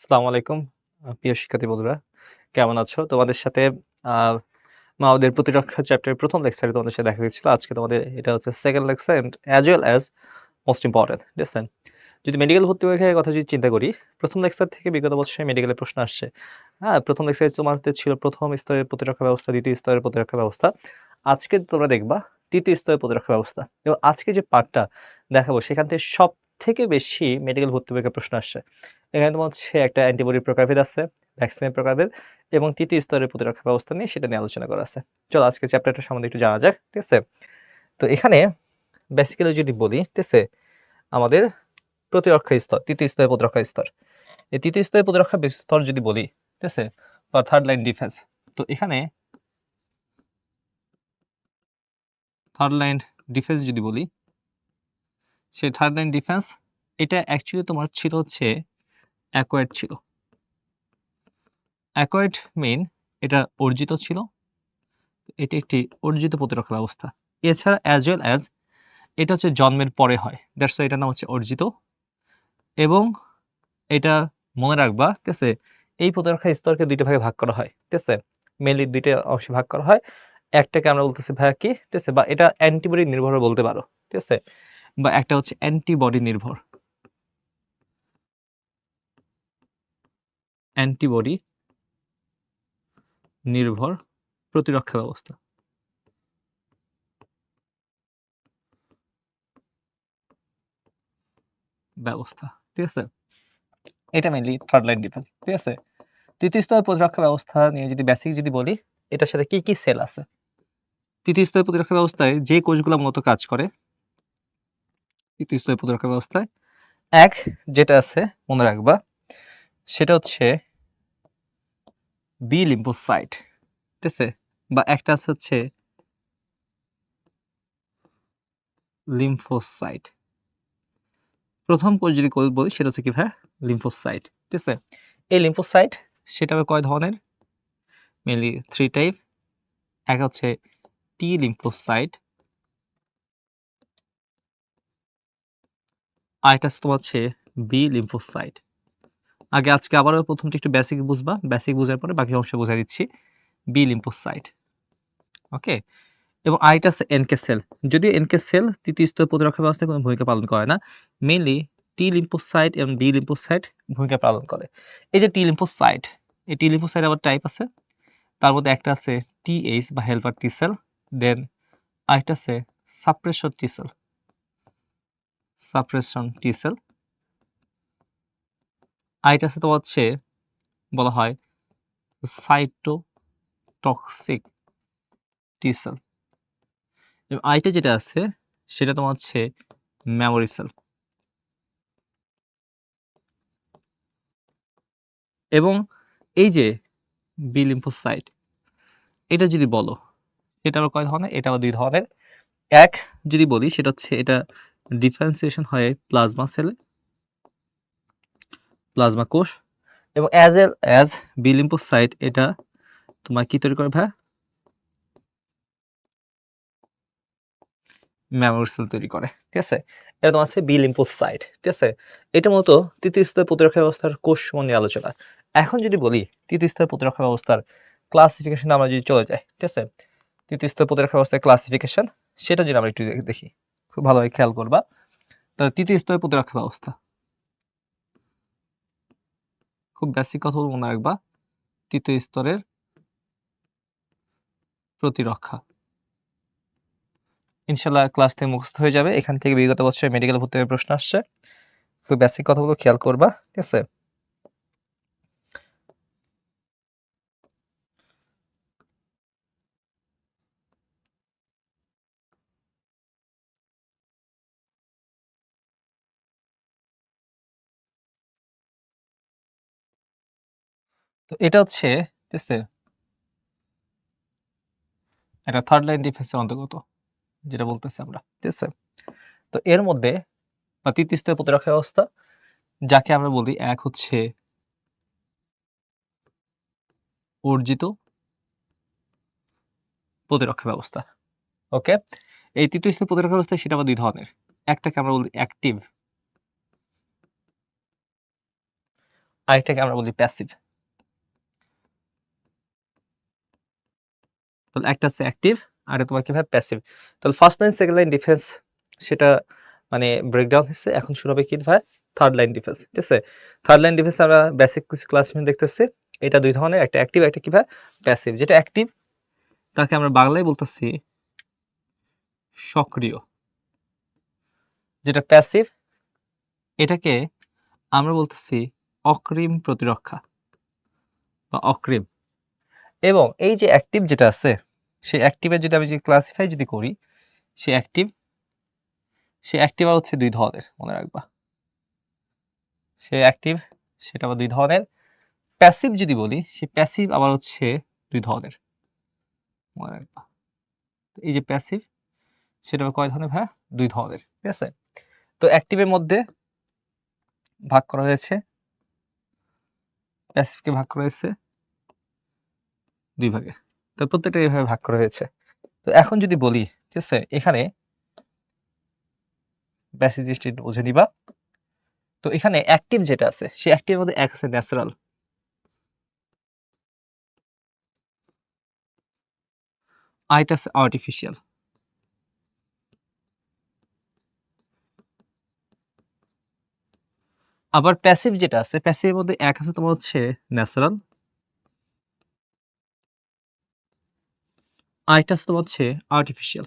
আসসালামু আলাইকুম প্রিয় শিক্ষার্থী বন্ধুরা, কেমন আছো? তোমাদের সাথে আ আমাদের প্রতিরক্ষা চ্যাপ্টারের ১ম লেকচারে তোমাদের সাথে দেখা হয়েছিল। আজকে তোমাদের এটা হচ্ছে 2nd lecture and as well as most important. ঠিক আছে? যদি মেডিকেল ভর্তি পরীক্ষার কথা যদি চিন্তা করি, ১ম লেকচার থেকে বিগত বছরে মেডিকেলের প্রশ্ন আসছে। হ্যাঁ? ১ম লেকচারে তোমার ছিল ১ম স্তরের প্রতিরক্ষা ব্যবস্থা, ২য় স্তরের প্রতিরক্ষা ব্যবস্থা। আজকে তোমরা দেখবা ৩য় স্তরের প্রতিরক্ষা ব্যবস্থা। এবং আজকে যে পার্টটা দেখাবো সেখান থেকে সবথেকে বেশি মেডিকেল ভর্তি পরীক্ষার প্রশ্ন আসছে। এখানে তোমার হচ্ছে একটা অ্যান্টিবডির প্রকারভেদ আছে, ভ্যাকসিনের প্রকারভেদ এবং ৩য় স্তরের প্রতিরক্ষা ব্যবস্থা নিয়ে সেটা নিয়ে আলোচনা করা আছে। চলো আজকে চ্যাপ্টারটা সম্বন্ধে একটু জানা যাক। ঠিক আছে? তো এখানে বেসিক্যালি যদি বলি, ঠিক আছে? আমাদের প্রতিরক্ষা স্তর, ৩য় স্তরের প্রতিরক্ষা স্তর। এই ৩য় স্তরের প্রতিরক্ষা স্তর যদি বলি, ঠিক আছে? বা থার্ড লাইন ডিফেন্স। তো এখানে থার্ড লাইন ডিফেন্স যদি বলি, সেই থার্ড লাইন ডিফেন্স এটা অ্যাকচুয়ালি তোমার ছিল হচ্ছে অ্যাকোয়ার্ড ছিল। অ্যাকোয়ার্ড মিন এটা অর্জিত ছিল। এটি একটি অর্জিত প্রতিরক্ষা ব্যবস্থা। এছাড়া অ্যাজ ওয়েল অ্যাজ এটা হচ্ছে জন্মের পরে হয়। দ্যাটস ওয়াই এটার নাম হচ্ছে অর্জিত। এবং এটা মনে রাখবা, ঠিক আছে? এই প্রতিরক্ষা স্তরকে ২ টা ভাগে ভাগ করা হয়। ঠিক আছে? মেইনলি ২ টা অংশে ভাগ করা হয়। একটাকে আমরা বলতেছি ভাইয়া কি? ঠিক আছে? বা এটা অ্যান্টিবডি নির্ভরও বলতে পারো। ঠিক আছে? বা একটা হচ্ছে অ্যান্টিবডি নির্ভর। অ্যান্টিবডি নির্ভর প্রতিরক্ষা ব্যবস্থা। ব্যবস্থা। ঠিক আছে? এটা মেইনলি থার্ড লাইন ডিফেন্স। ঠিক আছে? ৩য় স্তরের প্রতিরক্ষা ব্যবস্থা নিয়ে যদি বেসিক যদি বলি, এটার সাথে কি সেল আছে? ৩য় স্তরের প্রতিরক্ষা ব্যবস্থায় যে কোষগুলা মূলত কাজ করে, ৩য় স্তরের প্রতিরক্ষা ব্যবস্থায় ১ যেটা আছে মনে রাখবা, সেটা হচ্ছে বি লিম্ফোসাইট। ঠিক আছে? বা একটা আছে হচ্ছে লিম্ফোসাইট। ১ম কোষ যদি বলি সেটা হচ্ছে কি ভাইয়া? লিম্ফোসাইট। ঠিক আছে? এই লিম্ফোসাইট সেটা আবার কয় ধরনের? Mainly 3 type. একটা হচ্ছে টি লিম্ফোসাইট। আরেকটা হচ্ছে তোমার হচ্ছে বি লিম্ফোসাইট। আজকে আবারও ১ম টা একটু বেসিক বুঝবা। বেসিক বুঝার পরে বাকি অংশ বুঝাই দিচ্ছি। B lymphocyte. ওকে? এবং আরেকটা আছে এনকে সেল। যদিও এনকে সেল ৩য় স্তরের প্রতিরক্ষা ব্যবস্থায় কোনো ভূমিকা পালন করে না। মেইনলি টি লিম্ফোসাইট এবং বি লিম্ফোসাইট ভূমিকা পালন করে। এই যে টি লিম্ফোসাইট, এই টি লিম্ফোসাইট আবার টাইপ আছে। তার মধ্যে একটা আছে টিএইচ বা হেল্পার টি সেল, দেন আরেকটা আছে suppressor T cell. Suppression T cell. আরেকটা আছে তোমার হচ্ছে বলা হয় সাইটোটক্সিক টি সেল। এবং আরেকটা যেটা আছে সেটা তোমার হচ্ছে মেমোরি সেল। এবং এই যে বি লিম্ফোসাইট এটা যদি বলো, এটা আবার কয় ধরনের? এটা আবার ২ ধরনের। এক যদি বলি সেটা হচ্ছে এটা ডিফারেন্সিয়েশন হয় প্লাজমা সেলে, প্লাজমা কোষ। এবং as well as B lymphocyte এটা তোমার কি তৈরি করে ভাইয়া? মেমোরি সেল তৈরি করে। ঠিক আছে? এটা তোমার আছে বি লিম্ফোসাইট। ঠিক আছে? এটা মূলত ৩য় স্তরের প্রতিরক্ষা ব্যবস্থার কোষ সমূহ নিয়ে আলোচনা। এখন যদি বলি ৩য় স্তরের প্রতিরক্ষা ব্যবস্থার ক্লাসিফিকেশন আমরা যদি চলে যাই, ঠিক আছে? ৩য় স্তরের প্রতিরক্ষা ব্যবস্থার ক্লাসিফিকেশন সেটা যদি আমরা একটু দেখি। খুব ভালোভাবে খেয়াল করবা। তাহলে ৩য় স্তরের প্রতিরক্ষা ব্যবস্থা। খুব বেসিক কথা মনে রাখবা। ৩য় স্তরের প্রতিরক্ষা। ইনশাআল্লাহ ক্লাস থেকে মুখস্থ হয়ে যাবে। এখান থেকে বিগত বছরে মেডিকেল ভর্তি হয়ে প্রশ্ন আসছে। খুব বেসিক কথাগুলো খেয়াল করবা। ঠিক আছে? তো এটা হচ্ছে, ঠিক আছে? এটা থার্ড লাইন ডিফেন্সের অন্তর্গত যেটা বলতেছি আমরা। ঠিক আছে? তো এর মধ্যে বা ৩য় স্তরের প্রতিরক্ষা ব্যবস্থা যাকে আমরা বলি, এক হচ্ছে অর্জিত প্রতিরক্ষা ব্যবস্থা। ওকে? এই ৩য় স্তরের প্রতিরক্ষা ব্যবস্থা সেটা আবার ২ ধরনের। একটাকে আমরা বলি অ্যাক্টিভ, আরেকটাকে আমরা বলি প্যাসিভ। তাহলে একটা আছে অ্যাক্টিভ আর তোমার কি ভাই প্যাসিভ। তাহলে first line second line defence সেটা মানে ব্রেকডাউন হচ্ছে। এখন শুরু হবে কি ভাই থার্ড লাইন ডিফেন্স। ঠিক আছে, থার্ড লাইন ডিফেন্স আমরা বেসিক কিছু ক্লাস দেখতেছি। এটা দুই ধরনের, একটা অ্যাক্টিভ একটা কি ভাই প্যাসিভ। যেটা অ্যাক্টিভ তাকে আমরা বাংলায় বলতেছি সক্রিয়, যেটা প্যাসিভ এটাকে আমরা বলতেছি অক্রিম প্রতিরক্ষা বা অক্রিম। এবং এই যে অ্যাক্টিভ যেটা আছে সেই অ্যাক্টিভের যদি আমি ক্লাসিফাই যদি করি, সে অ্যাক্টিভ হচ্ছে দুই ধরনের, মনে রাখবা। সে অ্যাক্টিভ সেটা আবার দুই ধরনের। প্যাসিভ যদি বলি, সে প্যাসিভ আবার হচ্ছে দুই ধরনের, মনে রাখবা। এই যে প্যাসিভ সেটা আবার কয় ধরনের ভাই? দুই ধরনের। ঠিক আছে, তো অ্যাক্টিভের মধ্যে ভাগ করা হয়েছে, প্যাসিভকে ভাগ করা হয়েছে দুই ভাগে। তো প্রত্যেকটা এইভাবে ভাগ করা হয়েছে। তো এখন যদি বলি, ঠিক আছে, এখানে প্যাসিভ জিনিসটা একটু বুঝে নিবা। তো এখানে অ্যাক্টিভ যেটা আছে সেই অ্যাক্টিভের মধ্যে এক আছে ন্যাচারাল, আরেকটা আছে আর্টিফিশিয়াল। আবার প্যাসিভ যেটা আছে প্যাসিভের মধ্যে এক আছে তোমার হচ্ছে ন্যাচারাল, আরেকটা আছে তোমার হচ্ছে আর্টিফিশিয়াল।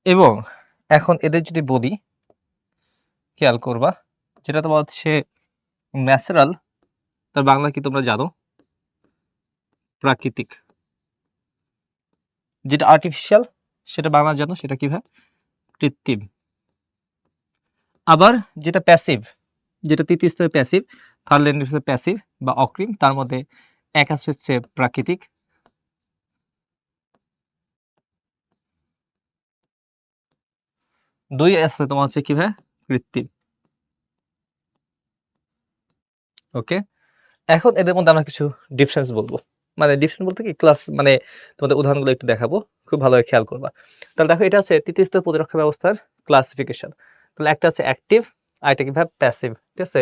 এবং এখন এদের যদি বলি, খেয়াল করবা, যেটা তোমার হচ্ছে ন্যাচারাল তার বাংলা কি তোমরা জানো? প্রাকৃতিক। যেটা আর্টিফিশিয়াল সেটা বাংলা জানো, সেটা কি ভাই? কৃত্রিম। আবার যেটা প্যাসিভ, যেটা তৃতীয় স্তরের প্যাসিভ, থার্ড লাইন হচ্ছে প্যাসিভ বা অক্রিম, তার মধ্যে এক আছে হচ্ছে প্রাকৃতিক, দুই আছে তোমার হচ্ছে কি ভাই? কৃত্রিম। ওকে, এখন এদের মধ্যে আমরা কিছু ডিফারেন্স বলবো। মানে ডিফারেন্স বলতে কি ক্লাস মানে তোমাদের উদাহরণগুলো একটু দেখাবো, খুব ভালোভাবে খেয়াল করবা। তাহলে দেখো এটা হচ্ছে তৃতীয় স্তর প্রতিরক্ষা ব্যবস্থার ক্লাসিফিকেশন। তাহলে একটা আছে অ্যাক্টিভ আর একটা কি ভাই প্যাসিভ। ঠিক আছে,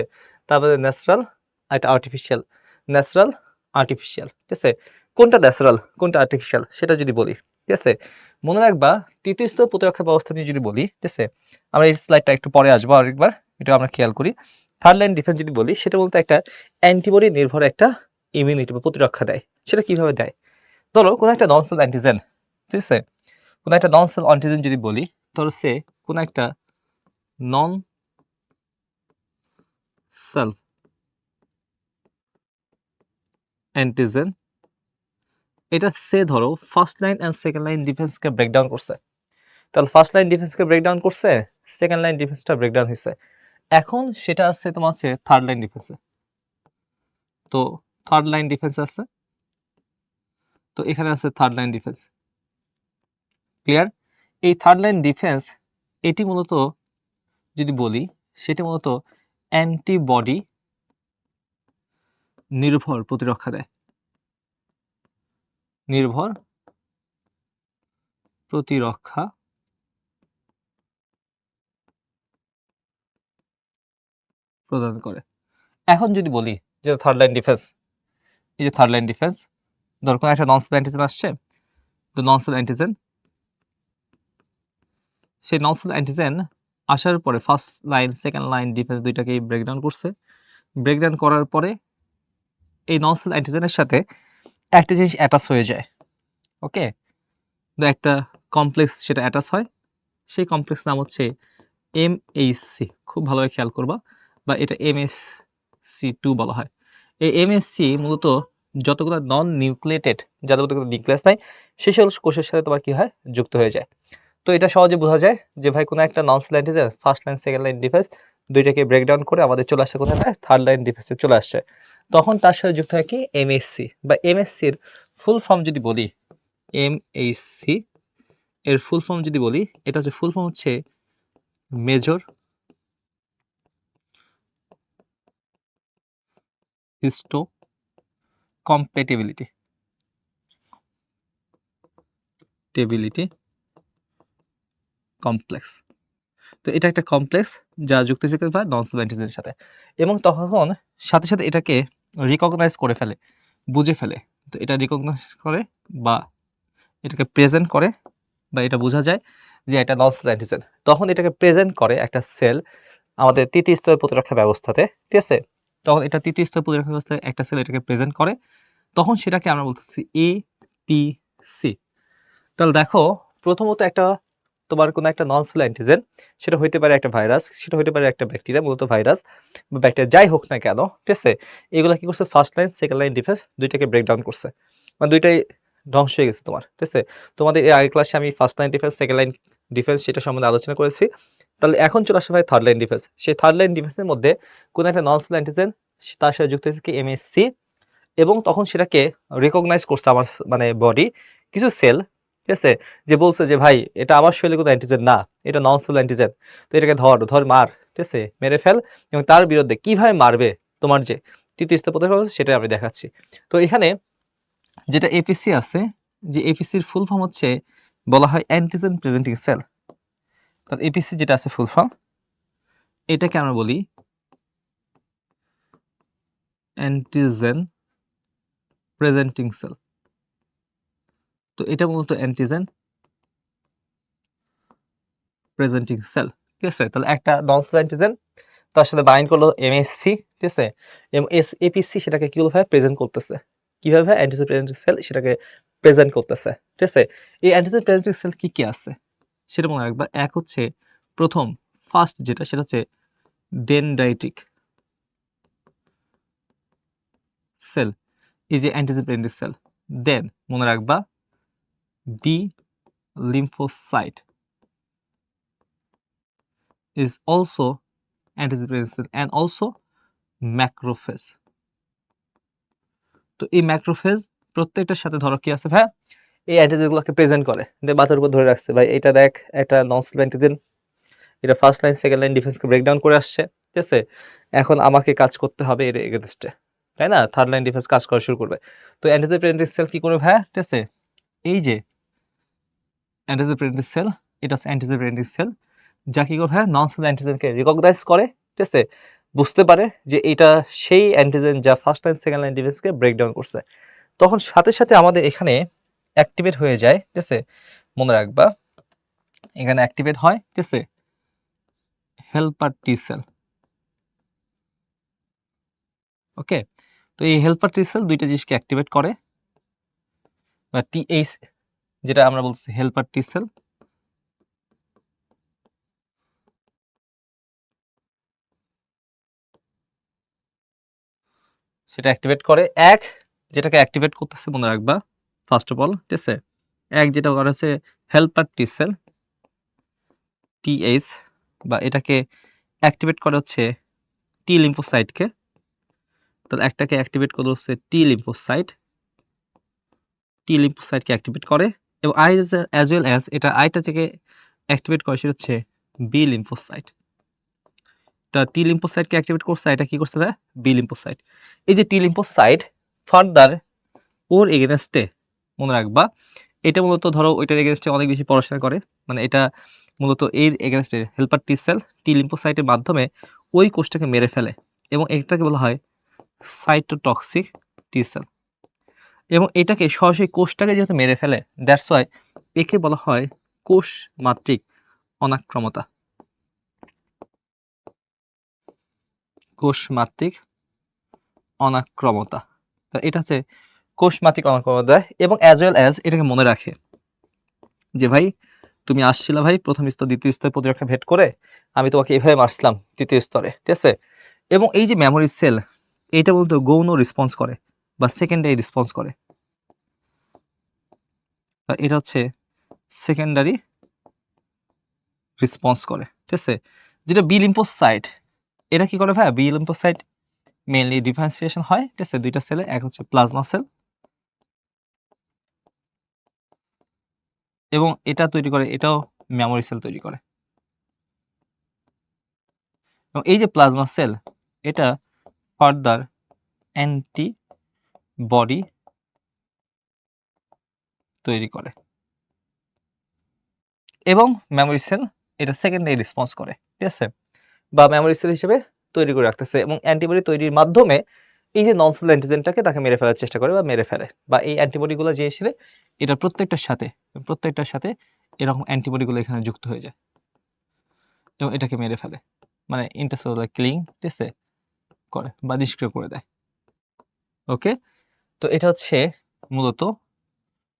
তারপরে ন্যাচারাল আর একটা আর্টিফিশিয়াল। ন্যাচারাল আর্টিফিশিয়াল, ঠিক আছে, কোনটা ন্যাচারাল কোনটা আর্টিফিশিয়াল সেটা যদি বলি, ঠিক আছে, মনে রাখবা তৃতীয় স্তর প্রতিরক্ষা ব্যবস্থা নিয়ে যদি বলি, ঠিক আছে, আমরা এই স্লাইডটা একটু পরে আসবো আরেকবার, এটা আমরা খেয়াল করি। থার্ড লাইন ডিফেন্স যদি বলি, সেটা বলতে একটা অ্যান্টিবডি নির্ভর একটা ইমিউনিটি বা প্রতিরক্ষা দেয়। সেটা কিভাবে দেয়? ধরো কোনো একটা নন সেল অ্যান্টিজেন, ঠিক আছে, কোনো একটা নন সেল অ্যান্টিজেন যদি বলি, ধরো সে কোনো একটা নন সেল অ্যান্টিজেন, এটা সে ধরো first line and second line ডিফেন্সকে ব্রেকডাউন করছে। তাহলে ফার্স্ট লাইন ডিফেন্সকে ব্রেকডাউন করছে, সেকেন্ড লাইন ডিফেন্সটা ব্রেকডাউন হয়েছে। এখন সেটা আছে তোমার হচ্ছে থার্ড লাইন ডিফেন্সে। তো থার্ড লাইন ডিফেন্স আছে, তো এখানে আছে থার্ড লাইন ডিফেন্স। ক্লিয়ার? এই থার্ড লাইন ডিফেন্স এটি মূলত যদি বলি, সেটি মূলত অ্যান্টিবডি নির্ভর প্রতিরক্ষা দেয়, নির্ভর প্রতিরক্ষা প্রদান করে। এখন যদি বলি যে থার্ড লাইন ডিফেন্স, এই যে থার্ড লাইন ডিফেন্স, ধর কোনো একটা নন সেল অ্যান্টিজেন আসছে, তো নন সেল অ্যান্টিজেন, সেই নন সেল অ্যান্টিজেন আসার পরে first line second line defence দুইটাকেই ব্রেকডাউন করছে। ব্রেকডাউন করার পরে এই নন সেল অ্যান্টিজেনের সাথে একটা জিনিস অ্যাটাচ হয়ে যায়। ওকে, তো একটা কমপ্লেক্স সেটা অ্যাটাচ হয়, সেই কমপ্লেক্স নাম হচ্ছে এমএইচসি। খুব ভালোভাবে খেয়াল করবা, বা এটা MSC2 বলা হয়। এই MSC মূলত যতগুলো নন নিউক্লিয়েটেড, যাদের মধ্যে কোনো নিউক্লিয়াস নাই, সেই সকল কোষের সাথে তোমার কি হয়? যুক্ত হয়ে যায়। তো এটা সহজে বোঝা যায় যে ভাই কোনো একটা non cell antigen first line second line defence দুইটাকে ব্রেকডাউন করে আমাদের চলে আসছে কোথায়? থার্ড লাইন ডিফেন্সে চলে আসছে। তখন তার সাথে যুক্ত হয় কি? MSC বা MSCর ফুল ফর্ম যদি বলি, MSC এর ফুল ফর্ম যদি বলি, এটা হচ্ছে ফুল ফর্ম হচ্ছে মেজর হিস্টো কম্প্যাটিবিলিটি কমপ্লেক্স। তো এটা একটা কমপ্লেক্স যা যুক্ত থাকে বা নন সেল অ্যান্টিজেনের সাথে, এবং তখন সাথে সাথে এটাকে রিকগনাইজ করে ফেলে, বুঝে ফেলে। তো এটা রিকগনাইজ করে বা এটাকে প্রেজেন্ট করে বা এটা বোঝা যায় যে এটা নন সেল অ্যান্টিজেন, তখন এটাকে প্রেজেন্ট করে একটা সেল আমাদের তৃতীয় স্তরের প্রতিরক্ষা ব্যবস্থাতে, ঠিক আছে? তখন এটা তৃতীয় স্তরের প্রতিরক্ষা ব্যবস্থায় একটা সেল এটাকে প্রেজেন্ট করে, তখন সেটাকে আমরা বলতেছি এপিসি। তাহলে দেখো, প্রথমত একটা তোমার কোনো একটা নন সেল অ্যান্টিজেন, সেটা হইতে পারে একটা ভাইরাস, সেটা হইতে পারে একটা ব্যাকটেরিয়া, মূলত ভাইরাস বা ব্যাকটেরিয়া যাই হোক না কেন, ঠিক আছে? এগুলা কি করছে, first line second line defence দুইটাকে ব্রেকডাউন করছে, মানে দুইটাই ধ্বংস হয়ে গেছে তোমার, ঠিক আছে? তোমাদের এই আগের ক্লাসে আমি first line defence second line defence সেটা সম্বন্ধে আলোচনা করেছি। তাহলে এখন চলে আসে ভাই থার্ড লাইন ডিফেন্স। সেই থার্ড লাইন ডিফেন্সের মধ্যে কোনো একটা নন সেল অ্যান্টিজেন তার সাথে যুক্ত হয়েছে কি এমএসসি, এবং তখন সেটাকে রিকগনাইজ করছে আমার মানে বডি কিছু সেল, ঠিক আছে? যে বলছে যে ভাই এটা আমার শরীরে কোনো অ্যান্টিজেন না, এটা নন সেল অ্যান্টিজেন, তো এটাকে ধর মার, ঠিক আছে, মেরে ফেল। এবং তার বিরুদ্ধে কিভাবে মারবে তোমার যে তৃতীয় স্তর প্রতিরোধ সেটা আমি দেখাচ্ছি। তো এখানে যেটা এপিসি আছে, যে এপিসির ফুল ফর্ম হচ্ছে বলা হয় অ্যান্টিজেন প্রেজেন্টিং সেল। তাহলে এপিসি যেটা আছে ফুল ফর্ম, এটাকে আমরা বলি অ্যান্টিজেন প্রেজেন্টিং সেল। তো এটা মূলত অ্যান্টিজেন প্রেজেন্টিং সেল, ঠিক আছে? তাহলে একটা নন সেল অ্যান্টিজেন তার সাথে বাইন্ড করলো এমএসসি, ঠিক আছে? এবং এপিসি সেটাকে কিভাবে প্রেজেন্ট করতেছে, কিভাবে অ্যান্টিজেন প্রেজেন্টিং সেল সেটাকে প্রেজেন্ট করতেছে, ঠিক আছে? এই অ্যান্টিজেন প্রেজেন্টিং সেল কি কি আছে সেটা মনে রাখবা। এক হচ্ছে প্রথম ফার্স্ট যেটা, সেটা হচ্ছে ডেনড্রাইটিক সেল, এই যে অ্যান্টিজেন প্রেজেন্টিং সেল। দেন মনে রাখবা B lymphocyte is also antigen presenting cell and also macrophage। তো এই ম্যাক্রোফেজ প্রত্যেকটার সাথে ধরো কি আছে ভাই, এই অ্যান্টিজেনগুলোকে প্রেজেন্ট করে, যে বাতের উপর ধরে রাখছে ভাই এটা দেখ একটা নন সেল অ্যান্টিজেন, এটা ফার্স্ট লাইন সেকেন্ড লাইন ডিফেন্সকে ব্রেকডাউন করে আসছে, ঠিক আছে? এখন আমাকে কাজ করতে হবে এর এগেইনস্টে, তাই না? থার্ড লাইন ডিফেন্স কাজ করা শুরু করবে। তো অ্যান্টিজেন প্রেজেন্টিং সেল কি করবে ভাই, ঠিক আছে? এই যে অ্যান্টিজেন প্রেজেন্টিং সেল, এটা হচ্ছে অ্যান্টিজেন প্রেজেন্টিং সেল, যা কি করে ভাই, নন সেল অ্যান্টিজেনকে রিকগনাইজ করে, ঠিক আছে? বুঝতে পারে যে এটা সেই অ্যান্টিজেন যা ফার্স্ট লাইন সেকেন্ড লাইন ডিফেন্সকে ব্রেকডাউন করছে, তখন সাথে সাথে আমাদের এখানে অ্যাক্টিভেট হয়ে যায়, ঠিক আছে? মনে রাখবা এখানে অ্যাক্টিভেট হয়, ঠিক আছে, হেল্পার টি সেল। ওকে, তো এই হেল্পার টি সেল দুইটা জিনিসকে অ্যাক্টিভেট করে, বা টিএইচ যেটা আমরা বলছি হেল্পার টি সেল, সেটা অ্যাক্টিভেট করে। এক যেটাকে অ্যাক্টিভেট করতেছে মনে রাখবা ফার্স্ট অফ অল, ঠিক আছে? এক যেটা করা হচ্ছে হেল্পার টি সেল টিএইচ, বা এটাকে অ্যাক্টিভেট করা হচ্ছে টি লিম্ফোসাইটকে। তাহলে একটাকে অ্যাক্টিভেট করা হচ্ছে টি লিম্ফোসাইটকে অ্যাক্টিভেট করে, এবং আই অ্যাজ ওয়েল অ্যাজ এটা আইটা থেকে অ্যাক্টিভেট করে সেটা হচ্ছে বি লিম্ফোসাইট। তা টি লিম্ফোসাইটকে অ্যাক্টিভেট করছে, এটা কি করছে ভাই, বি লিম্ফোসাইট। এই যে টি লিম্ফোসাইট ফার্দার ওর এগেনস্টে মনে রাখবা, এটা মূলত ধরো ওইটার এগেনস্টে অনেক বেশি পড়াশোনা করে, মানে এটা মূলত এর এগেনস্টে হেল্পার টি সেল টি লিম্ফোসাইটের মাধ্যমে ওই কোষটাকে মেরে ফেলে, এবং এটাকে বলা হয় সাইটোটক্সিক টি সেল। এবং এটাকে সরাসরি কোষটাকে যেহেতু মেরে ফেলে, দ্যাটস ওয়াই একে বলা হয় কোষ মাত্রিক অনাক্রমতা। কোষ মাত্রিক অনাক্রমতা, এটা হচ্ছে কোষ মাত্রিক অনাক্রমতা। এবং অ্যাজ ওয়েল অ্যাজ এটাকে মনে রাখে যে ভাই তুমি আসছিলা ভাই প্রথম স্তর দ্বিতীয় স্তর প্রতিরক্ষা ভেদ করে, আমি তোমাকে এভাবে মারছিলাম তৃতীয় স্তরে, ঠিক আছে? এবং এই যে মেমোরি সেল, এটা বলতে গৌণ রেসপন্স করে বা সেকেন্ডারি রেসপন্স করে, এটা হচ্ছে সেকেন্ডারি রেসপন্স করে, ঠিক আছে? যেটা বি লিম্ফোসাইট, এটা কি করে ভাই, বি লিম্ফোসাইট মেইনলি ডিফারেন্সিয়েশন হয়, ঠিক আছে, দুইটা সেলে, এক হচ্ছে প্লাজমা সেল, এবং এটা তৈরি করে, এটাও মেমোরি সেল তৈরি করে। এবং এই যে প্লাজমা সেল, এটা ফার্দার অ্যান্টিবডি তৈরি করে, এবং মেমোরি সেল এটা সেকেন্ডারি রেসপন্স করে, ঠিক আছে, বা মেমোরি সেল হিসেবে তৈরি করে রাখতেছে এবং অ্যান্টিবডি তৈরির মাধ্যমে এই যে নন সেল অ্যান্টিজেনটাকে তাকে মেরে ফেলার চেষ্টা করে বা মেরে ফেলে, বা এই অ্যান্টিবডিগুলো যে এসে এটা প্রত্যেকটার সাথে এরকম অ্যান্টিবডিগুলো এখানে যুক্ত হয়ে যায় এবং এটাকে মেরে ফেলে, মানে ইন্টারসেলুলার কিলিং, ঠিক আছে, করে বা নিষ্ক্রিয় করে দেয়। ওকে, তো এটা হচ্ছে মূলত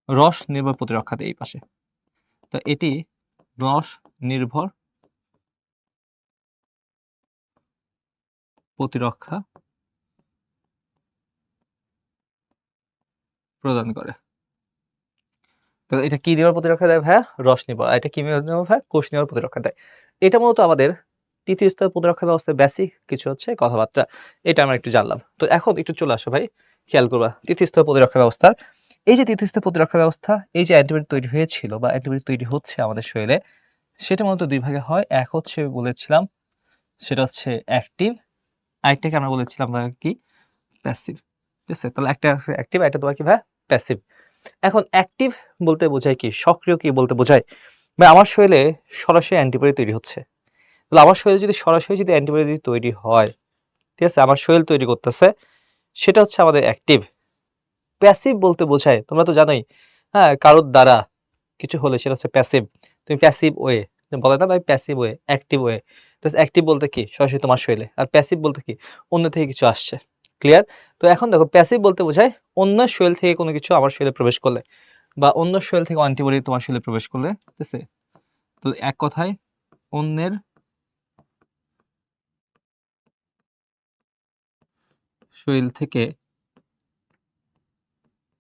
রস নির্ভর প্রতিরক্ষা দেয় এই পাশে। তো এটি রস নির্ভর প্রতিরক্ষা প্রদান করে। তো এটা কি নির্ভর প্রতিরক্ষা দেয় ভাইয়া? রস নির্ভর। আর এটা কি নির্ভর ভাইয়া? কোষ নির্ভর প্রতিরক্ষা দেয়। এটা মূলত আমাদের তৃতীয় স্তরের প্রতিরক্ষা ব্যবস্থার বেসিক কিছু হচ্ছে কথাবার্তা। এটা আমরা একটু জানলাম। তো এখন একটু চলে আসো ভাই, খেয়াল করবা তৃতীয় স্তরের প্রতিরক্ষা ব্যবস্থার এই যে তৃতীয় স্তরের প্রতিরক্ষা ব্যবস্থা, এই যে অ্যান্টিবডি তৈরি হয়েছিল বা অ্যান্টিবডি তৈরি হচ্ছে আমাদের শরীরে, সেটা মূলত দুই ভাগে হয়। এক হচ্ছে বলেছিলাম সেটা হচ্ছে অ্যাক্টিভ, আরেকটাকে আমরা বলেছিলাম ভাইয়া কি? প্যাসিভ। ঠিক আছে? তাহলে একটা হচ্ছে অ্যাক্টিভ, একটা তোমার কি ভাইয়া? প্যাসিভ। এখন অ্যাক্টিভ বলতে বোঝায় কি? সক্রিয় কি বলতে বোঝায়? ভাই আমার শরীরে সরাসরি অ্যান্টিবডি তৈরি হচ্ছে। তাহলে আমার শরীরে যদি সরাসরি অ্যান্টিবডি তৈরি হয়, ঠিক আছে? আমার শরীর তৈরি করতেছে, সেটা হচ্ছে আমাদের অ্যাক্টিভ। প্যাসিভ বলতে বোঝায় তোমরা তো জানোই, হ্যাঁ, কারোর দ্বারা কিছু হলে সেটা হচ্ছে প্যাসিভ। তুমি প্যাসিভ ওয়ে, বলে না ভাই প্যাসিভ ওয়ে, অ্যাক্টিভ ওয়ে। তো অ্যাক্টিভ বলতে কি? সরাসরি তোমার শরীরে। আর প্যাসিভ বলতে কি? অন্য থেকে কিছু আসছে। ক্লিয়ার? তো এখন দেখো প্যাসিভ বলতে বোঝায় অন্যের শরীর থেকে কোনো কিছু আমার শরীরে প্রবেশ করলে বা অন্য শরীর থেকে অ্যান্টিবডি তোমার শরীরে প্রবেশ করলে, ঠিক আছে? তো এক কথায় অন্যের শরীর থেকে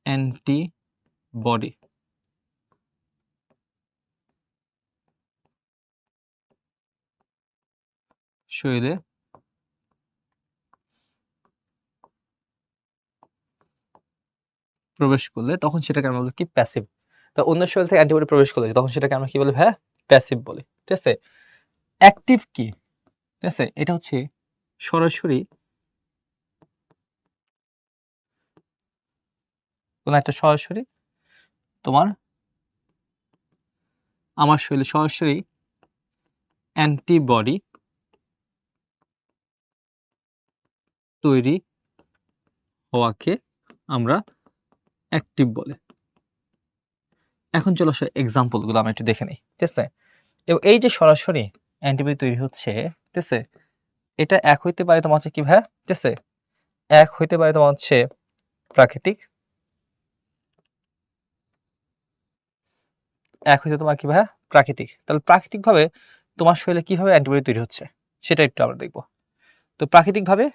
অ্যান্টিবডি শরীরে প্রবেশ করলে তখন সেটাকে আমরা বলি কি? প্যাসিভ। তো অন্যের শরীর থেকে অ্যান্টিবডি প্রবেশ করলে তখন সেটাকে আমরা কি বলি ভাইয়া? প্যাসিভ বলি। ঠিক আছে? অ্যাক্টিভ কি? ঠিক আছে? এটা হচ্ছে সরাসরি কোন একটা সরাসরি তোমার আমার শরীরে সরাসরি অ্যান্টিবডি তৈরি হওয়াকে আমরা অ্যাক্টিভ বলে। এখন চলো আসো এক্সাম্পল গুলো আমরা একটু দেখে নিই। ঠিক আছে? এবং এই যে সরাসরি অ্যান্টিবডি তৈরি হচ্ছে, ঠিক আছে? এটা এক হইতে পারে তোমার হচ্ছে কি ভাইয়া? ঠিক আছে? এক হইতে পারে তোমার হচ্ছে প্রাকৃতিক, এক হইতে তোমার কি ভাইয়া? প্রাকৃতিক। তাহলে প্রাকৃতিকভাবে তোমার শরীরে কিভাবে অ্যান্টিবডি তৈরি হচ্ছে সেটা একটু আমরা দেখব। তো প্রাকৃতিকভাবে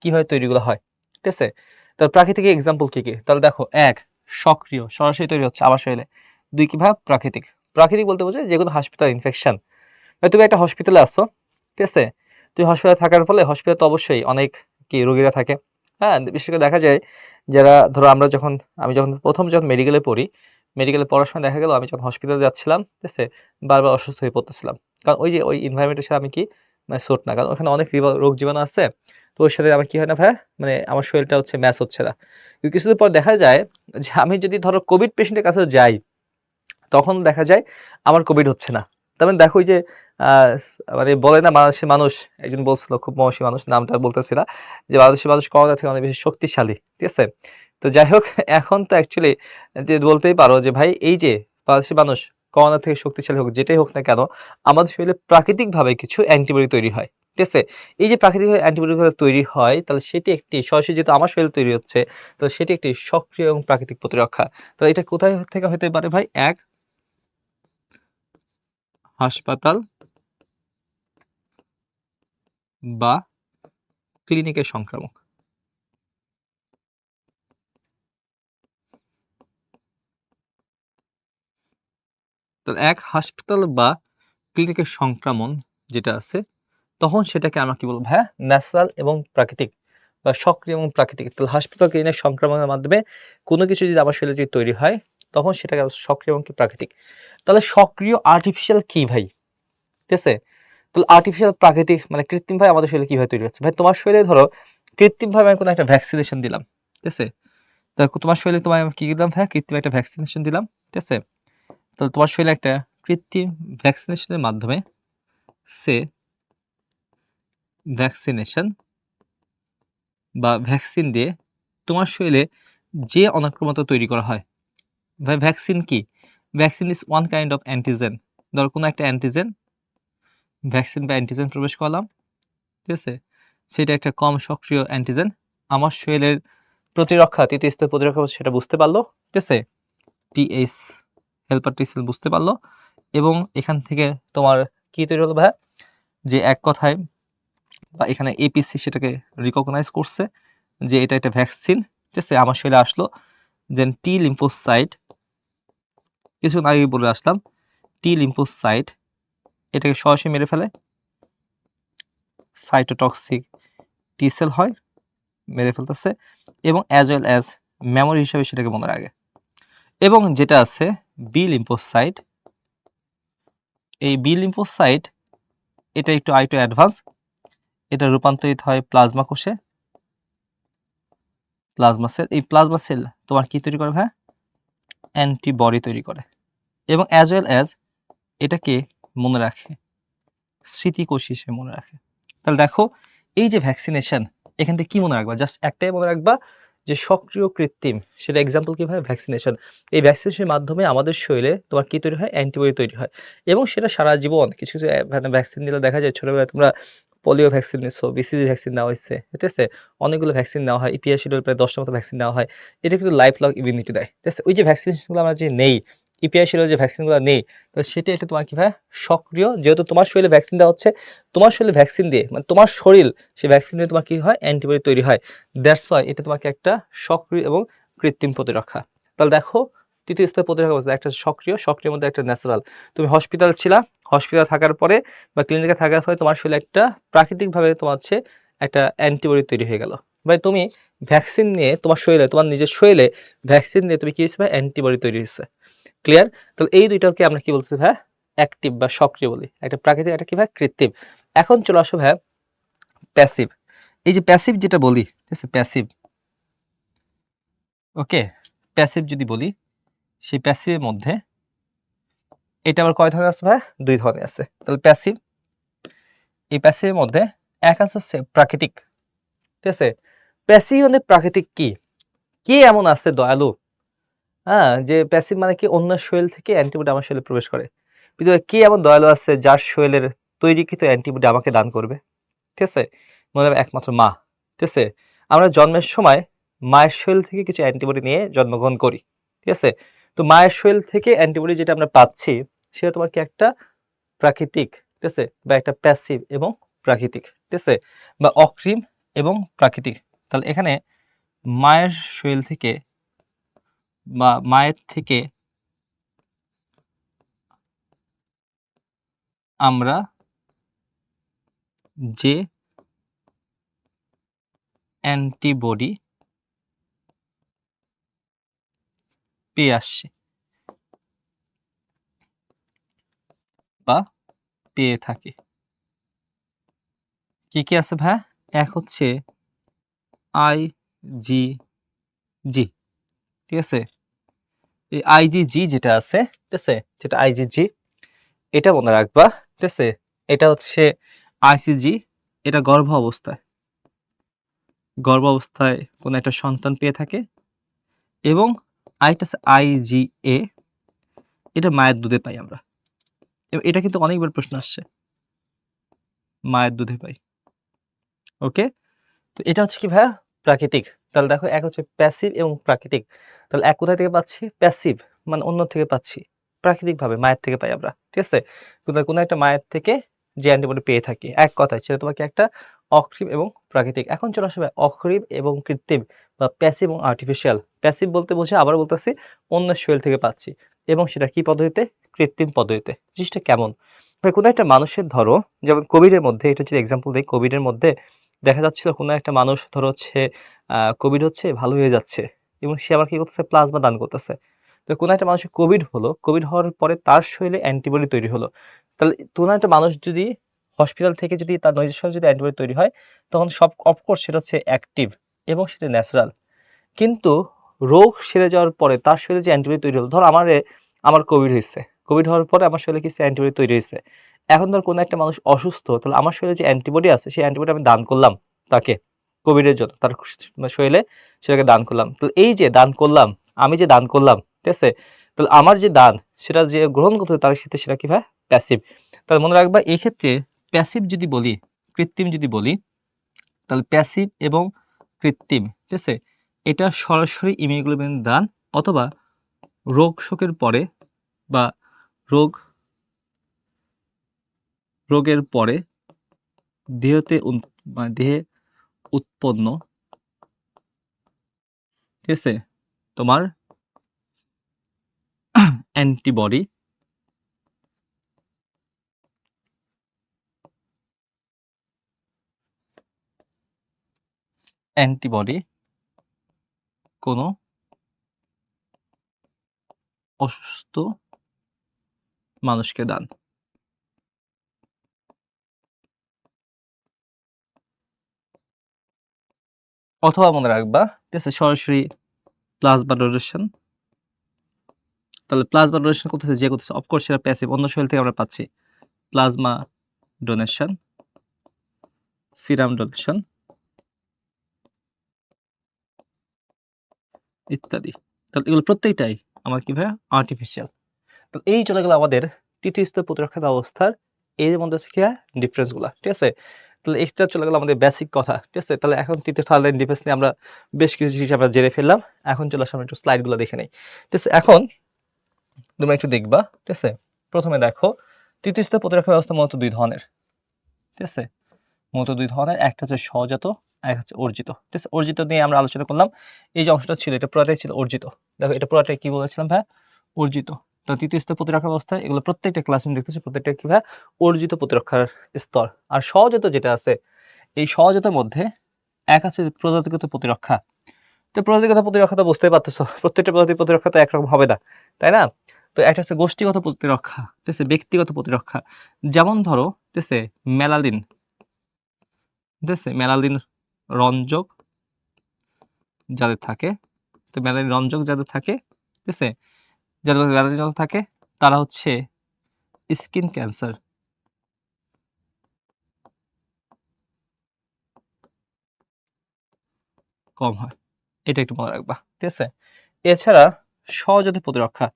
কিভাবে তৈরিগুলো হয়, ঠিক আছে? তাহলে প্রাকৃতিক এক্সাম্পল কি কি? তাহলে দেখো, এক সক্রিয় সরাসরি তৈরি হচ্ছে আমার শরীরে। দুই কি ভাইয়া? প্রাকৃতিক। প্রাকৃতিক বলতে বোঝায় যে কোনো হাসপাতাল ইনফেকশন, তুমি একটা হসপিটালে আসছো, ঠিক আছে? তুমি হসপিটালে থাকার ফলে হসপিটালে তো অবশ্যই অনেক কি রোগীরা থাকে, হ্যাঁ, বিশেষ করে দেখা যায় যারা ধরো আমি যখন প্রথম মেডিকেলে পড়ি, মেডিকেলে পড়ার সময় দেখা গেল আমি যখন হসপিটালে যাচ্ছিলাম, ঠিক আছে, বারবার অসুস্থ হয়ে পড়তেছিলাম। কারণ ওই যে ওই এনভায়রনমেন্টের সাথে আমি কি মানে সুট না, কারণ ওখানে অনেক রোগ জীবাণু আছে। তো ওর সাথে আমার কি হয় না ভাইয়া, মানে আমার শরীরটা হচ্ছে ম্যাচ হচ্ছে না। কিন্তু কিছুদিন পর দেখা যায় যে আমি যদি ধরো কোভিড পেশেন্টের কাছে যাই, তখন দেখা যায় আমার কোভিড হচ্ছে না। তার মানে দেখো ওই যে মানে বলে না বাংলাদেশের মানুষ, একজন বলছিল খুব মহর্ষি মানুষ, নামটা বলতেছি না, যে বাংলাদেশের মানুষ করোনা থেকে অনেক বেশি শক্তিশালী, ঠিক আছে? তো যাই হোক, এখন তো অ্যাকচুয়ালি বলতেই পারো যে ভাই এই যে বাংলাদেশের মানুষ করোনা থেকে শক্তিশালী হোক, যেটাই হোক না কেন, আমাদের শরীরে প্রাকৃতিকভাবে কিছু অ্যান্টিবডি তৈরি হয়, ঠিক আছে? এই যে প্রাকৃতিকভাবে অ্যান্টিবডি তৈরি হয়, তাহলে সেটি একটি সরাসরি যেহেতু আমার শরীরে তৈরি হচ্ছে, তো সেটি একটি সক্রিয় এবং প্রাকৃতিক প্রতিরক্ষা। তো এটা কোথায় থেকে হতে পারে ভাই? এক, হাসপাতাল বা ক্লিনিকের সংক্রামক। তাহলে এক হাসপাতাল বা ক্লিনিকের সংক্রমণ যেটা আছে, তখন সেটাকে আমরা কি বলবো ভাইয়া? ন্যাচারাল এবং প্রাকৃতিক বা সক্রিয় এবং প্রাকৃতিক। তাহলে হাসপাতাল ক্লিনিক সংক্রমণের মাধ্যমে কোনো কিছু যদি আমার শরীরে যদি তৈরি হয়, তখন সেটাকে সক্রিয় এবং কি প্রাকৃতিক। তাহলে সক্রিয় আর্টিফিশিয়াল কি ভাই? ঠিক আছে? তাহলে আর্টিফিশিয়াল প্রাকৃতিক মানে কৃত্রিমভাবে আমাদের শরীরে কিভাবে তৈরি হচ্ছে? ভাই তোমার শরীরে ধরো কৃত্রিমভাবে আমি কোনো একটা ভ্যাকসিনেশন দিলাম, ঠিক আছে? তা তোমার শরীরে তোমায় আমি কি দিলাম ভাইয়া? কৃত্রিম একটা ভ্যাকসিনেশন দিলাম, ঠিক আছে? তো তোমার শরীরে একটা কৃত্রিম ভ্যাকসিনেশনের মাধ্যমে সে ভ্যাকসিনেশন বা ভ্যাকসিন দিয়ে তোমার শরীরে যে অনাক্রমতা তৈরি করা হয়। ভাই ভ্যাকসিন কি? Vaccine is one kind of antigen. ধরো কোনো একটা অ্যান্টিজেন, ভ্যাকসিন বা অ্যান্টিজেন প্রবেশ করালাম, ঠিক আছে? সেটা একটা কম সক্রিয় অ্যান্টিজেন। আমার শরীরের প্রতিরক্ষা, তৃতীয় স্তরের প্রতিরক্ষা সেটা বুঝতে পারলো, ঠিক আছে? টিএইচ হেল্পার টি সেল বুঝতে পারলো এবং এখান থেকে তোমার কি তৈরি হলো ভাইয়া? যে এক কথায় বা এখানে এপিসি সেটাকে রিকগনাইজ করছে যে এটা একটা ভ্যাকসিন, ঠিক আছে? আমার শরীরে আসলো, দেন টি লিম্ফোসাইট, কিছুক্ষণ আগে বলে আসলাম, টি লিম্ফোসাইট এটাকে সরাসরি মেরে ফেলে, সাইটোটক্সিক টি সেল হয়, মেরে ফেলতেছে এবং অ্যাজ ওয়েল অ্যাজ মেমোরি হিসাবে সেটাকে মনে রাখে। এবং যেটা আছে বি লিম্ফোসাইট, এই বি লিম্ফোসাইট এটা একটু আরেকটু অ্যাডভান্স, এটা রূপান্তরিত হয় প্লাজমা কোষে, প্লাজমা সেল। এই প্লাজমা সেল তোমার কি তৈরি করে ভাই? অ্যান্টিবডি তৈরি করে এবং অ্যাজ ওয়েল অ্যাজ এটাকে মনে রাখে, স্মৃতিকোষ হিসেবে মনে রাখে। তাহলে দেখো এই যে ভ্যাকসিনেশন, এখান থেকে কি মনে রাখবা? জাস্ট একটাই মনে রাখবা যে সক্রিয় কৃত্রিম, সেটা এক্সাম্পল কিভাবে ভ্যাকসিনেশন। এই ভ্যাকসিনেশনের মাধ্যমে আমাদের শরীরে তোমার কি তৈরি হয়? অ্যান্টিবডি তৈরি হয় এবং সেটা সারা জীবন কিছু কিছু ভ্যাকসিন দিলে দেখা যায় ছোটবেলায় তোমরা পোলিও ভ্যাকসিন নিচ্ছো, বিসিজি ভ্যাকসিন নেওয়া হয়েছে, ঠিক আছে? অনেকগুলো ভ্যাকসিন নেওয়া হয়, ইপিআর শিডিউল প্রায় 10টার মতো ভ্যাকসিন নেওয়া হয়। এটা কিন্তু লাইফ লং ইমিউনিটি দেয়, ঠিক আছে? ওই যে ভ্যাকসিনেশনগুলো আমরা যে নেই, ইপিআর শিডিউল যে ভ্যাকসিনগুলো নেই, তো সেটা এটা তোমার কি ভাই? সক্রিয়, যেহেতু তোমার শরীরে ভ্যাকসিন দেওয়া হচ্ছে, তোমার শরীরে ভ্যাকসিন দিয়ে মানে তোমার শরীর সেই ভ্যাকসিন দিয়ে তোমার কি হয়? অ্যান্টিবডি তৈরি হয়। দ্যাটস ওয়াই এটা তোমাকে একটা সক্রিয় এবং কৃত্রিম প্রতিরক্ষা। তাহলে দেখো তৃতীয় স্তরের প্রতিরক্ষা অবস্থা, একটা সক্রিয়, সক্রিয়ের মধ্যে একটা ন্যাচারাল। তুমি হসপিটাল ছিলা, হসপিটাল থাকার পরে বা ক্লিনিকে থাকার পরে তোমার শরীরে একটা প্রাকৃতিকভাবে তোমার হচ্ছে একটা অ্যান্টিবডি তৈরি হয়ে গেল। ভাই তুমি ভ্যাকসিন নিয়ে তোমার শরীরে, তোমার নিজের শরীরে ভ্যাকসিন দিয়ে তুমি কি হয়েছে ভাই? অ্যান্টিবডি তৈরি হয়েছে। ক্লিয়ার? তাহলে এই দুইটাকে আমরা কি বলছি ভাই? অ্যাক্টিভ বা সক্রিয় বলি। একটা প্রাকৃতিক, একটা কি ভাই? কৃত্রিম। এখন চলে আসো ভাই প্যাসিভ। এই যে প্যাসিভ যেটা বলি, ঠিক আছে? প্যাসিভ, ওকে? প্যাসিভ যদি বলি, সেই প্যাসিভের মধ্যে এটা আবার কয় ধরনের আছে ভাই? 2 ধরনের আছে। তাহলে প্যাসিভ, এই প্যাসিভের মধ্যে এক আছে হচ্ছে প্রাকৃতিক, ঠিক আছে? প্যাসিভ মানে প্রাকৃতিক কি? কে এমন আছে দয়ালু, হ্যাঁ? যে প্যাসিভ মানে কি? অন্য শরীর থেকে অ্যান্টিবডি আমার শরীরে প্রবেশ করে। পৃথিবীতে কে এমন দয়ালু আছে যার শরীরের তৈরিকৃত অ্যান্টিবডি আমাকে দান করবে? ঠিক আছে? মনে হবে একমাত্র মা, ঠিক আছে? আমরা জন্মের সময় মায়ের শরীর থেকে কিছু অ্যান্টিবডি নিয়ে জন্মগ্রহণ করি, ঠিক আছে? তো মায়ের শরীর থেকে অ্যান্টিবডি যেটা আমরা পাচ্ছি, সেটা তোমার কি একটা প্রাকৃতিক, ঠিক আছে? বা একটা প্যাসিভ এবং প্রাকৃতিক, ঠিক আছে? বা অকৃত্রিম এবং প্রাকৃতিক। তাহলে এখানে মায়ের শরীর থেকে বা মায়ের থেকে আমরা যে অ্যান্টিবডি পেয়ে আসছি বা পেয়ে থাকি, কি কি আছে ভাইয়া? এক হচ্ছে আইজিজি, ঠিক আছে? এই আইজিজি যেটা আছে, ঠিক আছে? যেটা আইজিজি, এটা মনে রাখবা, ঠিক আছে? এটা হচ্ছে আইসিজি, এটা গর্ভ অবস্থায়, গর্ভ অবস্থায় কোনো একটা সন্তান পেয়ে থাকে এবং আরেকটা আছে আইজিএ, এটা মায়ের দুধে পাই আমরা। এবং এটা কিন্তু অনেকবার প্রশ্ন আসছে, মায়ের দুধে পাই, ওকে? তো এটা হচ্ছে কি ভাইয়া? প্রাকৃতিক। তাহলে দেখো এক হচ্ছে প্যাসিভ এবং প্রাকৃতিক। তাহলে এক কোথায় থেকে পাচ্ছি? প্যাসিভ মানে অন্য থেকে পাচ্ছি। প্রাকৃতিকভাবে মায়ের থেকে পাই আমরা। ঠিক আছে? কোনো একটা মায়ের থেকে যে অ্যান্টিবডি পেয়ে থাকি। এক কথায় সেটা তোমাকে একটা অকৃত্রিম এবং প্রাকৃতিক। এখন চলে আসবে অকৃত্রিম এবং কৃত্রিম বা প্যাসিভ এবং আর্টিফিশিয়াল। প্যাসিভ বলতে বোঝায়, আবারও বলতেছি, অন্যের শরীর থেকে পাচ্ছি এবং সেটা কি পদ্ধতিতে? কৃত্রিম পদ্ধতিতে। জিনিসটা কেমন? ভাই কোনো একটা মানুষের ধরো, যেমন কোভিডের মধ্যে, এটা যদি এক্সাম্পল দেই, কোভিডের মধ্যে দেখা যাচ্ছিল কোনো একটা মানুষ ধরো হচ্ছে কোভিড হচ্ছে, ভালো হয়ে যাচ্ছে এবং সে আবার কি করতেছে? প্লাজমা দান করতেছে। তো কোনো একটা মানুষের কোভিড হলো, কোভিড হওয়ার পরে তার শরীরে অ্যান্টিবডি তৈরি হলো। তাহলে কোনো একটা মানুষ যদি হসপিটাল থেকে যদি তার নিজের শরীরে যদি অ্যান্টিবডি তৈরি হয়, তখন সব অফকোর্স সেটা হচ্ছে অ্যাক্টিভ এবং সেটা ন্যাচারাল। কিন্তু রোগ সেরে যাওয়ার পরে তার শরীরে যে অ্যান্টিবডি তৈরি হলো, ধরো আমার কোভিড হয়েছে, কোভিড হওয়ার পরে আমার শরীরে কিছু অ্যান্টিবডি তৈরি হয়েছে এখন ধর কোনো একটা মানুষ অসুস্থ, তাহলে আমার শরীরে যে অ্যান্টিবডি আছে সেই অ্যান্টিবডি আমি দান করলাম তাকে কোভিডের জন্য, তার শরীরে সেটাকে দান করলাম। তো এই যে দান করলাম, আমি যে দান করলাম, ঠিক আছে, তাহলে আমার যে দান সেটা যে গ্রহণ করতে তার ক্ষেত্রে সেটা কি হয়, প্যাসিভ। তাহলে মনে রাখবা এই ক্ষেত্রে প্যাসিভ যদি বলি, কৃত্রিম যদি বলি, তাহলে প্যাসিভ এবং কৃত্রিম, ঠিক আছে, এটা সরাসরি ইমিউনোগ্লোবিন দান অথবা রোগ শোকের পরে বা রোগ রোগের পরে দেহতে মানে দেহে উৎপন্ন, ঠিক আছে, তোমার অ্যান্টিবডি কোনো অসুস্থ মানুষকে দান। অথবা মনে রাখবা, ঠিক আছে, সরাসরি প্লাজমা ডোনেশন। তাহলে প্লাজমা ডোনেশন করতেছে যে করতেছে, অফকোর্স সেটা প্যাসিভ, অন্য শরীর থেকে আমরা পাচ্ছি প্লাজমা ডোনেশন, সিরাম ডোনেশন ইত্যাদি। তাহলে এগুলো প্রত্যেকটাই আমার কি ভাই, আর্টিফিশিয়াল। তো এই চলে গেল আমাদের তৃতীয় স্তর প্রতিরক্ষা ব্যবস্থার এর মধ্যে হচ্ছে কি ডিফারেন্স গুলা, ঠিক আছে। তাহলে এটা চলে গেল আমাদের বেসিক কথা, ঠিক আছে। তাহলে এখন তৃতীয় থার্ড লাইন ডিফেন্স নিয়ে আমরা বেশ কিছু জিনিস আমরা জেনে ফেললাম। এখন চলে আসলাম একটু স্লাইড গুলো দেখে নেই, ঠিক আছে। এখন তোমরা একটু দেখবা, ঠিক আছে। প্রথমে দেখো তৃতীয় স্তর প্রতিরক্ষা ব্যবস্থা মূলত দুই ধরনের, ঠিক আছে, মূলত দুই ধরনের। একটা হচ্ছে সহজাত, এক হচ্ছে অর্জিত, ঠিক আছে। অর্জিত নিয়ে আমরা আলোচনা করলাম, এই যে অংশটা ছিল এটা পুরোটাই ছিল অর্জিত। দেখো এটা পুরোটাই কি বলেছিলাম ভাই, অর্জিত। তো তৃতীয় স্তর প্রতিরক্ষা ব্যবস্থা এগুলো প্রত্যেকটা ক্লাসে আমি দেখতেছি প্রত্যেকটা কি ভাই, অর্জিত প্রতিরক্ষার স্তর। আর সহজাত যেটা আছে, এই সহজাতের মধ্যে এক আছে প্রজাতিগত প্রতিরক্ষা। তো প্রজাতিগত প্রতিরক্ষা তো বুঝতেই পারতেছো, প্রত্যেকটা প্রজাতির প্রতিরক্ষা তো একরকম হবে না, তাই না। তো একটা হচ্ছে গোষ্ঠীগত প্রতিরক্ষা, ঠিক আছে, ব্যক্তিগত প্রতিরক্ষা। যেমন ধরো, ঠিক আছে, মেলালিন, ঠিক আছে, মেলালিন রঞ্জক যাদের থাকে, তো মেলালিন রঞ্জক যাদের থাকে, ঠিক আছে, যাদের মেলালিন রঞ্জক থাকে তারা হচ্ছে স্কিন ক্যান্সার কম হয়, এটা একটু মনে রাখবা, ঠিক আছে। এছাড়া সহজাত প্রতিরক্ষা,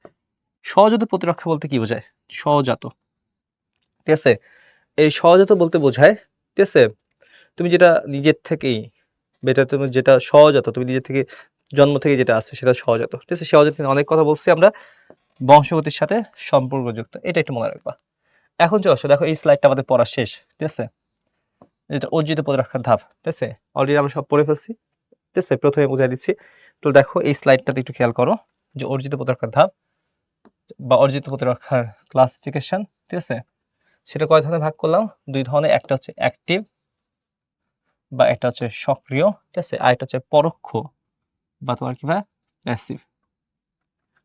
সহজাত প্রতিরক্ষা বলতে কি বোঝায়, সহজাত, ঠিক আছে, এই সহজাত বলতে বোঝায়, ঠিক আছে, তুমি যেটা নিজের থেকেই, তুমি যেটা সহজাত, তুমি নিজের থেকে জন্ম থেকে যেটা আছে সেটা সহজাত, ঠিক আছে। সহজাত নিয়ে অনেক কথা বলছি আমরা, বংশগতির সাথে সম্পর্কযুক্ত, এটা একটু মনে রাখবা। এখন চলো আসো, দেখো এই স্লাইডটা আমাদের পড়া শেষ, ঠিক আছে। এটা অর্জিত প্রতিরক্ষার ধাপ, ঠিক আছে, অলরেডি আমরা সব পড়ে ফেলছি, ঠিক আছে, প্রথমে বুঝাই দিচ্ছি। তো দেখো এই স্লাইডটাতে একটু খেয়াল করো যে অর্জিত প্রতিরক্ষার ধাপ বা অর্জিত প্রতিরক্ষার ক্লাসিফিকেশন, ঠিক আছে, সেটা কয় ধরনের ভাগ করলাম, দুই ধরনের। একটা হচ্ছে অ্যাক্টিভ বা একটা হচ্ছে সক্রিয়, ঠিক আছে, আর একটা হচ্ছে পরোক্ষ বা তোমার কি ভাই, প্যাসিভ,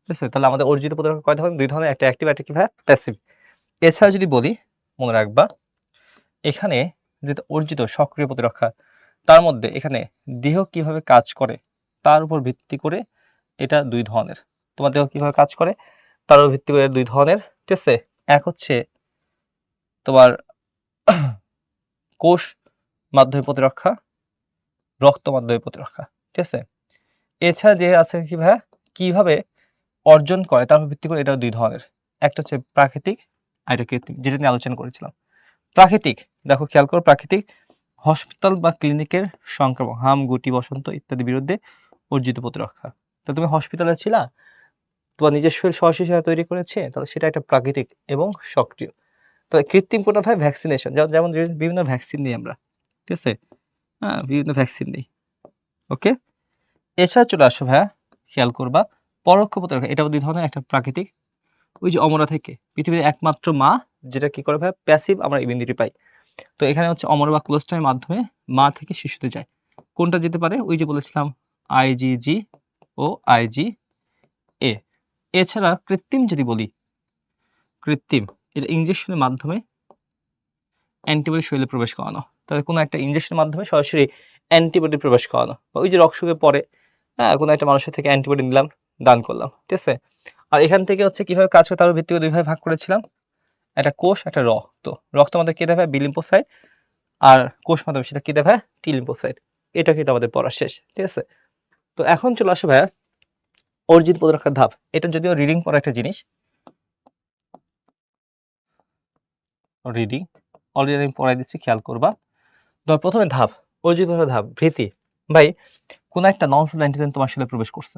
ঠিক আছে। তাহলে আমাদের অর্জিত প্রতিরক্ষা কয় ধরনের, দুই ধরনের, একটা অ্যাক্টিভ, একটা কি ভাই, প্যাসিভ। এছাড়া যদি বলি, মনে রাখবা এখানে যেটা অর্জিত সক্রিয় প্রতিরক্ষা, তার মধ্যে এখানে দেহ কিভাবে কাজ করে তার উপর ভিত্তি করে এটা দুই ধরনের। তোমার দেহ কিভাবে কাজ করে তার উপর ভিত্তি করে দুই ধরনের, ঠিক আছে। এক হচ্ছে তোমার কোষ মাধ্যমে প্রতিরক্ষা, রক্ত মাধ্যমে প্রতিরক্ষা, ঠিক আছে। এছাড়া যে আছে কি ভাইয়া, কিভাবে অর্জন করে তার উপর ভিত্তি করে, এটা দুই ধরনের। একটা হচ্ছে প্রাকৃতিক আর একটা কৃত্রিম, যেটা নিয়ে আলোচনা করেছিলাম। প্রাকৃতিক, দেখো খেয়াল করো, প্রাকৃতিক হসপিটাল বা ক্লিনিকের সংক্রমণ, হাম, গুটি, বসন্ত ইত্যাদির বিরুদ্ধে অর্জিত প্রতিরক্ষা। তো তুমি হসপিটালে ছিলা, তোমার নিজের শরীর সরাসরি সেটা তৈরি করেছে, তাহলে সেটা একটা প্রাকৃতিক এবং সক্রিয়। তো কৃত্রিম কোনটা ভাই, ভ্যাকসিনেশন, যেমন বিভিন্ন ভ্যাকসিন নিই আমরা, ঠিক আছে, হ্যাঁ, বিভিন্ন ভ্যাকসিন নেই, ওকে। এছাড়া চলে আসো ভাইয়া, খেয়াল করবা পরোক্ষ প্রতিরক্ষা, এটা দুই ধরনের, একটা প্রাকৃতিক, ওই যে অমরা থেকে, পৃথিবীর একমাত্র মা যেটা কি করে ভাইয়া, প্যাসিভ আমরা ইমিউনিটি পাই। তো এখানে হচ্ছে অমর বা কোলোস্টামের মাধ্যমে মা থেকে শিশুতে যায়। কোনটা যেতে পারে, ওই যে বলেছিলাম আইজিজি ও আইজি এ। এছাড়া কৃত্রিম যদি বলি, কৃত্রিম এটা ইনজেকশনের মাধ্যমে অ্যান্টিবডি শরীরে প্রবেশ করানো। তাহলে কোনো একটা ইনজেকশনের মাধ্যমে সরাসরি অ্যান্টিবডি প্রবেশ করানো, ওই যে রক্তকে পরে, হ্যাঁ, কোনো একটা মানুষের থেকে অ্যান্টিবডি নিলাম, দান করলাম, ঠিক আছে। আর এখান থেকে হচ্ছে কিভাবে কাজ করে তার ভিত্তি করে দুইভাবে ভাগ করেছিলাম। একটা কোষ একটা রক্ত, রক্ত আমাদের কি দেবে? বি লিম্ফোসাইট, আর কোষ মাধ্যমে সেটা কি দেবে? টি লিম্ফোসাইট। এটা কিন্তু আমাদের পড়া শেষ, ঠিক আছে? তো এখন চলে আসো ভাইয়া অর্জিত প্রতিরক্ষার ধাপ। এটা যদিও রিডিং পড়া একটা জিনিস, রিডিং অলরেডি আমি পড়াই দিচ্ছি, খেয়াল করবা। তো প্রথমে ধাপ, অর্জিত প্রতিরক্ষার ধাপ, ভীতি। ভাই কোন একটা নন সেল অ্যান্টিজেন তোমার সেলে প্রবেশ করছে,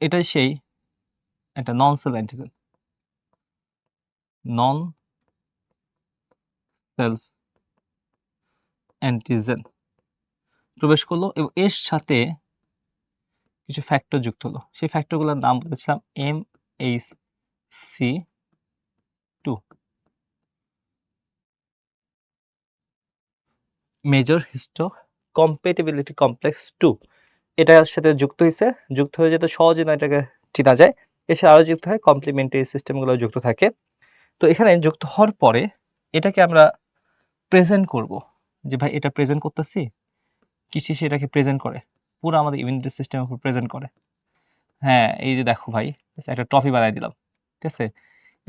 এটাই সেই একটা নন সেল অ্যান্টিজেন, নন সেলফ অ্যান্টিজেন প্রবেশ করলো এবং এর সাথে কিছু ফ্যাক্টর যুক্ত হলো। সেই ফ্যাক্টরগুলোর নাম বলেছিলাম MHC2, major histo compatibility complex 2। এটার সাথে যুক্ত হয়েছে, যুক্ত হয়ে যেতে সহজে না এটাকে চেনা যায়। এছাড়া আরও যুক্ত হয় কমপ্লিমেন্টারি সিস্টেমগুলো যুক্ত থাকে। তো এখানে যুক্ত হওয়ার পরে এটাকে আমরা প্রেজেন্ট করব, যে ভাই এটা প্রেজেন্ট করতেছি, কিছু সেটাকে প্রেজেন্ট করে, পুরো আমাদের ইমিউনিটি সিস্টেমের উপর প্রেজেন্ট করে। হ্যাঁ, এই যে দেখো ভাই, একটা ট্রফি বানাই দিলাম, ঠিক আছে?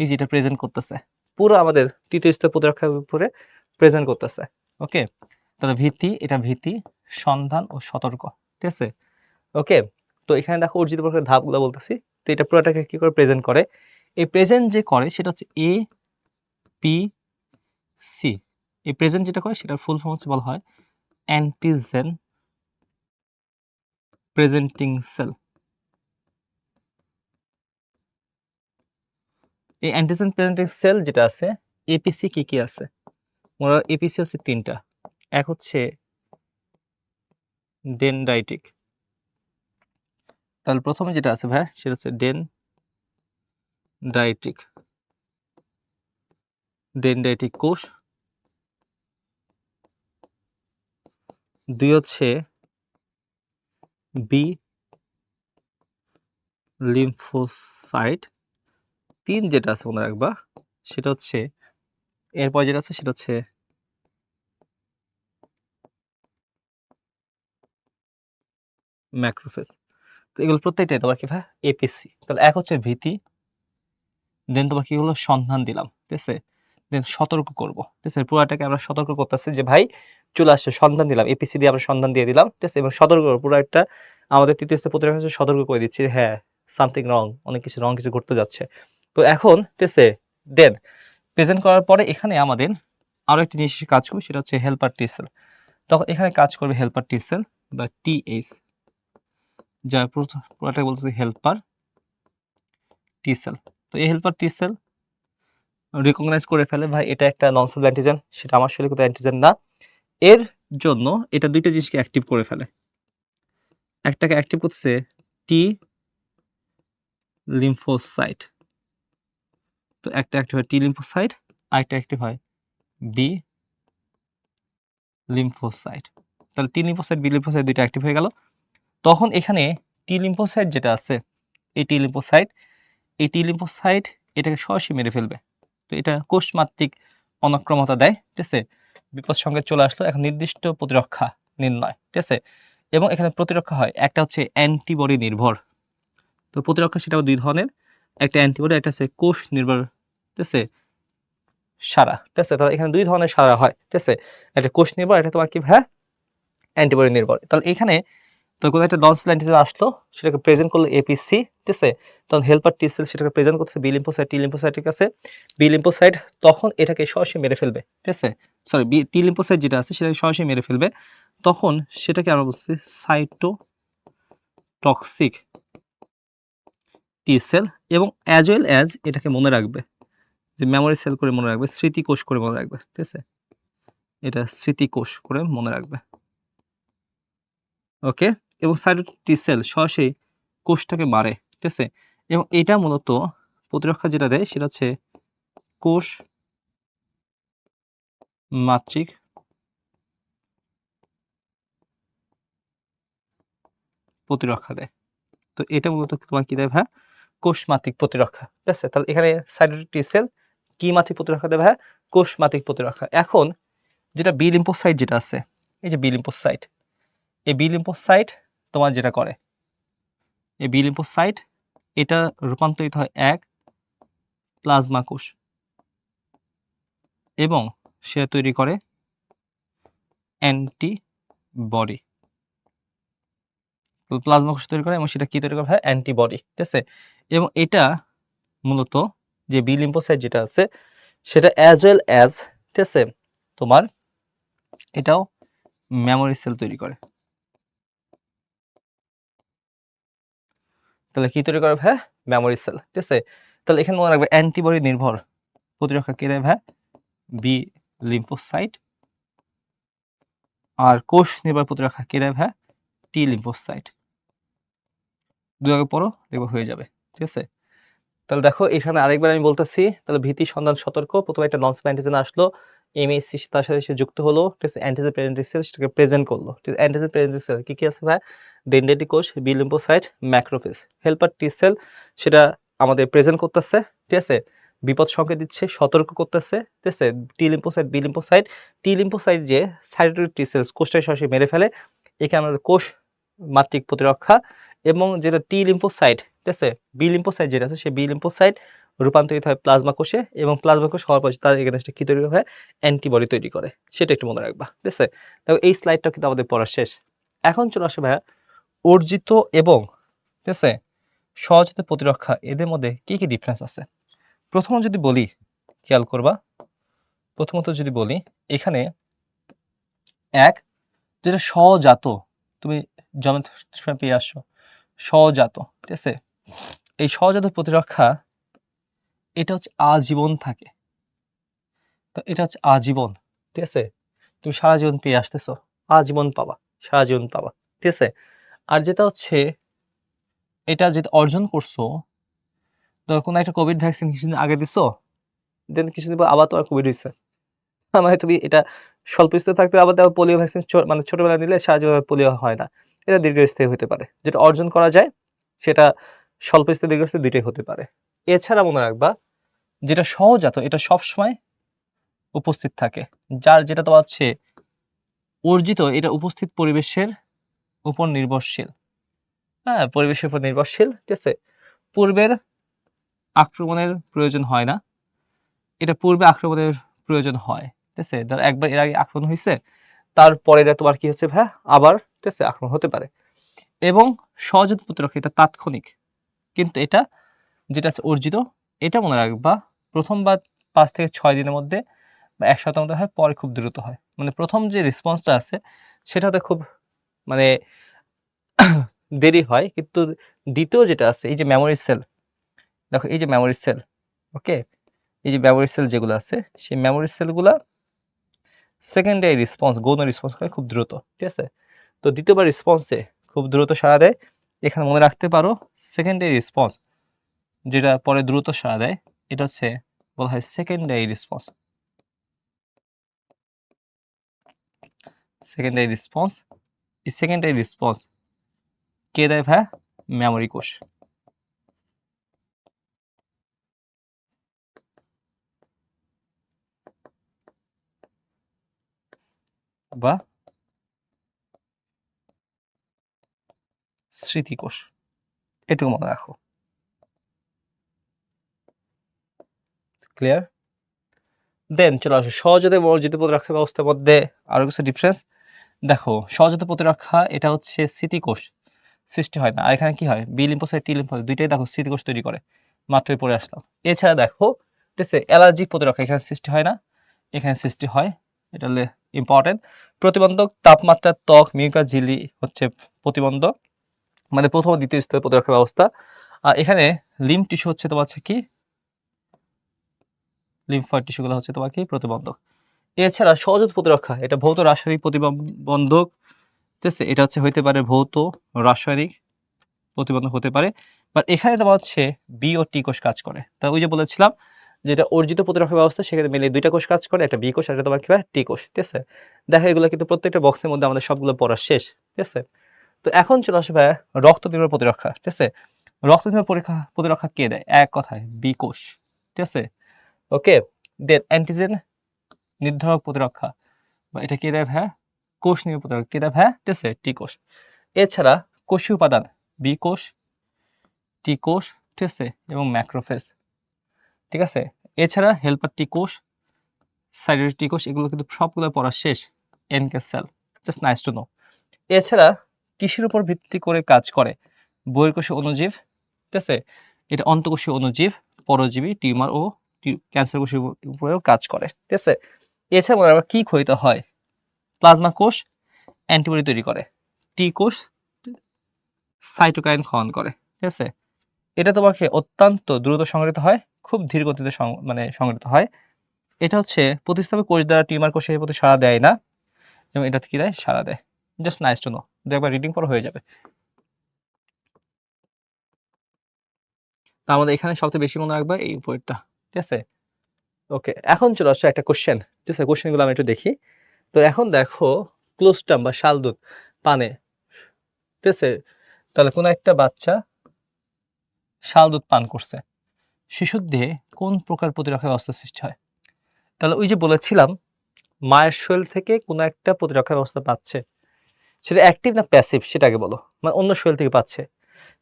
এই যে এটা প্রেজেন্ট করতেছে, পুরো আমাদের তৃতীয় স্তর প্রতিরক্ষার উপরে প্রেজেন্ট করতেছে। ওকে, তাহলে ভীতি, এটা ভীতি, সন্ধান ও সতর্ক, ঠিক আছে? ওকে, তো এখানে দেখো অর্জিত প্রকারের ধাপগুলো বলতেছি। তো এটা পুরোটাকে কি করে প্রেজেন্ট করে? এই প্রেজেন্ট যে করে সেটা হচ্ছে APC। এই প্রেজেন্ট যেটা করে সেটার ফুল ফর্ম হচ্ছে বলা হয় অ্যান্টিজেন প্রেজেন্টিং সেল। এই অ্যান্টিজেন প্রেজেন্টিং সেল যেটা আছে, এপিসি কি কি আছে? ওরা এপিসি হচ্ছে 3টা। এক হচ্ছে ডেনড্রাইটিক, তাহলে প্রথমে যেটা আছে ভাই সেটা হচ্ছে ডেনড্রাইটিক কোষ। 2 হচ্ছে বি লিম্ফোসাইট। 3 যেটা আছে মনে রাখবা সেটা হচ্ছে, এরপর যেটা আছে সেটা হচ্ছে ম্যাক্রোফেজ। তো এগুলো প্রত্যেকটাই তোমার কি ভাই এপিসি। তাহলে এক হচ্ছে ভীতি, দেন তোমার কি হলো সন্ধান দিলাম, ঠিক আছে? দেন সতর্ক করব, ঠিক আছে? পুরাটাকে আমরা সতর্ক করতেছি যে ভাই চলে আসছে, সন্ধান দিলাম, এপিসি দিয়ে আমরা সন্ধান দিয়ে দিলাম, ঠিক আছে? এবং সতর্ক করব, পুরো একটা আমাদের তৃতীয় স্তর প্রতিরক্ষা সতর্ক করে দিচ্ছি, হ্যাঁ সামথিং রং, অনেক কিছু রং কিছু ঘটতে যাচ্ছে। তো এখন ঠিক আছে, দেন প্রেজেন্ট করার পরে এখানে আমাদের আরো একটি জিনিস কাজ করবে, সেটা হচ্ছে হেল্পার টি সেল। তখন এখানে কাজ করবে হেল্পার টি সেল বা টিএইচ, যা পুরোটা বলতেছে হেল্পার টি সেল। তো এই হেল্পার টি সেল রিকগনাইজ করে ফেলে ভাই এটা একটা নন সেল অ্যান্টিজেন, সেটা আমার শরীরে কোনো অ্যান্টিজেন না। এর জন্য এটা দুইটা জিনিসকে অ্যাক্টিভ করে ফেলে। একটাকে অ্যাক্টিভ করছে টি লিম্ফোসাইট, তো একটা অ্যাক্টিভ হয় টি লিম্ফোসাইট, আরেকটা অ্যাক্টিভ হয় বি লিম্ফোসাইট। তাহলে টি লিম্ফোসাইট বি লিম্ফোসাইট দুইটা অ্যাক্টিভ হয়ে গেল। তখন এখানে টি লিম্ফোসাইট যেটা আছে, এই টি লিম্ফোসাইট এটাকে সরাসরি মেরে ফেলবে। তো এটা কোষমাত্রিক অনক্রমতা দেয়, ঠিক আছে? বিপদ সংকেত চলে আসলো, এখন নির্দিষ্ট প্রতিরক্ষা নির্ণয়, ঠিক আছে? এবং এখানে প্রতিরক্ষা হয়, একটা হচ্ছে অ্যান্টিবডি নির্ভর। তো প্রতিরক্ষা সেটাও 2 ধরনের, একটা অ্যান্টিবডি, একটা হচ্ছে কোষ নির্ভর, ঠিক আছে? সারা, ঠিক আছে? তাহলে এখানে 2 ধরনের সারা হয়, ঠিক আছে? একটা কোষ নির্ভর, এটা তোমার কি ভাই অ্যান্টিবডি নির্ভর। তাহলে এখানে তো কোনো একটা নন সেল অ্যান্টিজেন আসলো, সেটাকে প্রেজেন্ট করলো এপিসি, ঠিক আছে? তখন হেল্পার টি সেল সেটাকে প্রেজেন্ট করছে বি লিম্ফোসাইট, টি লিম্ফোসাইটের কাছে। বি লিম্ফোসাইট তখন এটাকে সরাসরি মেরে ফেলবে, ঠিক আছে? সরি, টি লিম্ফোসাইট যেটা আছে সেটাকে সরাসরি মেরে ফেলবে। তখন সেটাকে আমরা বলছি সাইটোটক্সিক টি সেল, এবং অ্যাজ ওয়েল অ্যাজ এটাকে মনে রাখবে, যে মেমোরি সেল করে মনে রাখবে, স্মৃতিকোষ করে মনে রাখবে, ঠিক আছে? এটা স্মৃতিকোষ করে মনে রাখবে। ওকে, এবং সাইটো টি সেল সরাসরি কোষটাকে মারে, ঠিক আছে? এবং এটা মূলত প্রতিরক্ষা যেটা দেয় সেটা হচ্ছে কোষ মাতৃক প্রতিরক্ষা দেয়। তো এটা মূলত তোমার কি দেয় ভাই? কোষ মাতৃক প্রতিরক্ষা, ঠিক আছে? তাহলে এখানে সাইটোটিক টি সেল কি মাতৃক প্রতিরক্ষা দেয় ভাই? কোষ মাতৃক প্রতিরক্ষা। এখন যেটা বি লিম্ফোসাইট যেটা আছে, এই যে বি লিম্ফোসাইট, এই বি লিম্ফোসাইট তোমার যেটা করে, এই বি লিম্ফোসাইট এটা রূপান্তরিত হয় এক প্লাজমা কোষ, এবং সে তৈরি করে অ্যান্টিবডি। প্লাজমা কোষ তৈরি করে এবং সেটা কি তৈরি করে হয়? অ্যান্টিবডি। ঠিক আছে? এবং এটা মূলত যে বি লিম্ফোসাইট যেটা আছে সেটা অ্যাজ ওয়েল অ্যাজ, ঠিক আছে, তোমার এটাও মেমোরি সেল তৈরি করে। তাহলে কি তৈরি করে ভাই? Memory cell. ঠিক আছে? তাহলে এখানে মনে রাখবে অ্যান্টিবডি নির্ভর প্রতিরক্ষা কে দেয় ভাই? B lymphocyte. আর কোষ নির্ভর প্রতিরক্ষা কে দেয় ভাই? টি লিম্ফোসাইট। দুই আগে পড়ো দেখবে হয়ে যাবে। ঠিক আছে? তাহলে দেখো এখানে আরেকবার আমি বলতেছি, তাহলে ভীতি, সন্ধান, সতর্ক। প্রথমে একটা নন সেল অ্যান্টিজেন আসলো, এমএসসি তার সাথে সে যুক্ত হলো, ঠিক আছে, অ্যান্টিজেন প্রেজেন্টিং সেল সেটাকে প্রেজেন্ট করলো। ঠিক আছে? অ্যান্টিজেন প্রেজেন্টিং সেল কি কি আছে ভাই? ডেনড্রিটিক কোষ, B lymphocyte, macrophage. Helper T cell সেটা আমাদের প্রেজেন্ট করতেছে, ঠিক আছে, বিপদ সংকেত দিচ্ছে, সতর্ক করতেছে, ঠিক আছে। T lymphocyte, B lymphocyte, T lymphocyte যে সাইটোটনিক টি সেলস কোষটাকে সরাসরি মেরে ফেলে, এখানে আমাদের কোষ মাত্রিক প্রতিরক্ষা। এবং যেটা টি লিম্ফোসাইট, ঠিক আছে, বি লিম্ফোসাইট যেটা আছে সেই বি লিম্ফোসাইট রূপান্তরিত হয় প্লাজমা কোষে, এবং প্লাজমা কোষ হওয়ার পর তার এগেইনস্টে কি তৈরি হয়? অ্যান্টিবডি তৈরি করে। সেটা একটু মনে রাখবা, ঠিক আছে। তবে এই স্লাইডটা কিন্তু আমাদের পড়া শেষ। এখন চলে আসে ভাইয়া অর্জিত এবং, ঠিক আছে, সহজাত প্রতিরক্ষা, এদের মধ্যে কি কি ডিফারেন্স আছে। প্রথমত যদি বলি, খেয়াল করবা, প্রথমত যদি বলি এখানে এক, যেটা সহজাত, তুমি জন্ম সময় পেয়ে আসছো সহজাত, ঠিক আছে, এই সহজাত প্রতিরক্ষা এটা হচ্ছে আজীবন থাকে। তো এটা হচ্ছে আজীবন, ঠিক আছে, তুমি সারা জীবন পেয়ে আসতেছো, আজীবন পাবা, সারা জীবন পাবা, ঠিক আছে। আর যেটা হচ্ছে এটা যেটা অর্জন করছো, তো কোনো একটা কোভিড ভ্যাকসিন কিছুদিন আগে দিছো, দেন কিছুদিন পর আবার তোমার কোভিড হয়েছে, মানে তুমি এটা স্বল্প স্থায়ী থাকতে, আবার পোলিও ভ্যাকসিন মানে ছোটবেলায় নিলে সারা জীবন পোলিও হয় না, এটা দীর্ঘস্থায়ী হতে পারে। যেটা অর্জন করা যায় সেটা স্বল্প স্থায়ী, দীর্ঘস্থায়ী দুইটাই হতে পারে। এছাড়া মনে রাখবা যেটা সহজাত এটা সবসময় উপস্থিত থাকে, যার যেটা তো হচ্ছে অর্জিত, এটা উপস্থিত পরিবেশের উপর নির্ভরশীল। হ্যাঁ, পরিবেশের উপর নির্ভরশীল, ঠিক আছে। পূর্বের আক্রমণের প্রয়োজন হয় না, এটা পূর্বে আক্রমণের প্রয়োজন হয়, ঠিক আছে। ধর একবার এর আগে আক্রমণ হয়েছে, তারপরে এটা তোমার কি হচ্ছে ভাই? আবার, ঠিক আছে, আক্রমণ হতে পারে। এবং সহজাত প্রতিরক্ষা এটা তাৎক্ষণিক, কিন্তু এটা যেটা আছে অর্জিত, এটা মনে রাখবা প্রথমবার 5 থেকে 6 দিনের মধ্যে বা 1 সপ্তাহের মধ্যে হয়, পরে খুব দ্রুত হয়। মানে প্রথম যে রেসপন্সটা আছে সেটাতে খুব মানে দেরি হয়, কিন্তু দ্বিতীয় যেটা আছে এই যে মেমোরি সেল, দেখো এই যে মেমোরি সেল, ওকে, এই যে মেমোরি সেল যেগুলো আছে সেই মেমোরি সেলগুলা সেকেন্ডারি রেসপন্স, গৌণ রেসপন্স করে খুব দ্রুত, ঠিক আছে। তো দ্বিতীয়বার রেসপন্সে খুব দ্রুত সাড়া দেয়। এখানে মনে রাখতে পারো সেকেন্ডারি রেসপন্স যেটা পরে দ্রুত সাড়া দেয়, এটা হচ্ছে বলা হয় সেকেন্ডারি রেসপন্স। সেকেন্ডারি রেসপন্স, এই সেকেন্ডারি রেসপন্স কে দেয় ভাই? মেমোরি কোষ বা স্মৃতিকোষ, এটুকু মনে রাখো। ক্লিয়ার? দেন চলে আসো সহজাত এবং অর্জিত প্রতিরক্ষা ব্যবস্থার মধ্যে আরো কিছু ডিফারেন্স। দেখো সহজাত প্রতিরক্ষা এটা হচ্ছে স্মৃতিকোষ সৃষ্টি হয় না, আর এখানে কি হয়? বি লিম্ফোসাইট, টি লিম্ফোসাইট দুইটাই দেখো স্মৃতিকোষ তৈরি করে, মাত্রই পড়ে আসলাম। এছাড়া দেখো, ঠিক আছে, অ্যালার্জিক প্রতিরক্ষা এখানে সৃষ্টি হয় না, এখানে সৃষ্টি হয়, এটা হলে ইম্পর্টেন্ট। প্রতিবন্ধক, তাপমাত্রা, ত্বক, মিউকাস ঝিল্লি হচ্ছে প্রতিবন্ধক, মানে প্রথম ও দ্বিতীয় স্তরের প্রতিরক্ষা ব্যবস্থা। আর এখানে লিম্ফ টিস্যু হচ্ছে তোমার হচ্ছে কি, লিম্ফয়েড টিস্যুগুলো হচ্ছে তোমার কি প্রতিবন্ধক। এছাড়া সহজাত প্রতিরক্ষা এটা ভৌত রাসায়নিক প্রতিবন্ধক, ঠিক আছে, এটা হচ্ছে হইতে পারে ভৌত রাসায়নিক প্রতিবন্ধক হতে পারে। বাট এখানে তোমার হচ্ছে বি ও টি কোষ কাজ করে। তা ওই যে বলেছিলাম যেটা অর্জিত প্রতিরক্ষা ব্যবস্থা, সেখানে মিলে দুইটা কোষ কাজ করে, একটা বি কোষ আর একটা তোমার কি হয়? টি কোষ, ঠিক আছে। দেখা এগুলো কিন্তু প্রত্যেকটা বক্সের মধ্যে আমাদের সবগুলো পড়া শেষ, ঠিক আছে। তো এখন চলে আসবে রক্ত নির্ভর প্রতিরক্ষা, ঠিক আছে। রক্ত নির্ভর প্রতিরক্ষা কে দেয়? এক কথায় বি কোষ, ঠিক আছে, ওকে। দেন অ্যান্টিজেন নির্ধারক প্রতিরক্ষা, বা এটা কে দেয় ভাই? কোষ নির্ভর প্রতিরক্ষা কে দেয় ভাই? ঠিক আছে, টি কোষ। এছাড়া কোষীয় উপাদান বি কোষ, টি কোষ, ঠিক আছে, এবং ম্যাক্রোফেজ, ঠিক আছে। এছাড়া হেল্পার টি কোষ, সাইটোরি টি কোষ, এগুলো কিন্তু সবগুলো পড়া শেষ। NK cell, just nice to know. এছাড়া কিসের উপর ভিত্তি করে কাজ করে? বহির্কোষীয় অণুজীব, ঠিক আছে, এটা অন্তঃকোষীয় অণুজীব, পরজীবী, টিউমার ও ক্যান্সার কোষের উপরেও কাজ করে, ঠিক আছে। এছাড়া আবার কি ক্ষয়িত হয়? প্লাজমা কোষ অ্যান্টিবডি তৈরি করে, টি কোষ সাইটোকাইন ক্ষরণ করে, ঠিক আছে। এটা তোমাকে অত্যন্ত দ্রুত সংগঠিত হয়, খুব ধীর গতিতে মানে সংগঠিত হয়। এটা হচ্ছে প্রতিস্থাপক কোষ দ্বারা টিউমার কোষের প্রতি সাড়া দেয় না, এবং এটা কি দেয়? সাড়া দেয়। জাস্ট নাইস টু নো, একবার রিডিং পর হয়ে যাবে। তার মধ্যে এখানে সবচেয়ে বেশি মনে রাখবা এই উপরেরটা, ঠিক আছে। ওকে, এখন চলে আসছে একটা কোশ্চেন, ঠিক আছে। কোশ্চেনগুলো আমি একটু দেখি। তো এখন দেখো, ক্লোস্টাম বা শালদুধ পানে, ঠিক আছে, তাহলে কোনো একটা বাচ্চা শালদুধ পান করছে, শিশুর দেহে কোন প্রকার প্রতিরক্ষা ব্যবস্থা সৃষ্টি হয়? তাহলে ওই যে বলেছিলাম, মায়ের শরীর থেকে কোনো একটা প্রতিরক্ষা ব্যবস্থা পাচ্ছে, সেটা অ্যাক্টিভ না প্যাসিভ সেটা আগে বলো। মানে অন্য শরীর থেকে পাচ্ছে,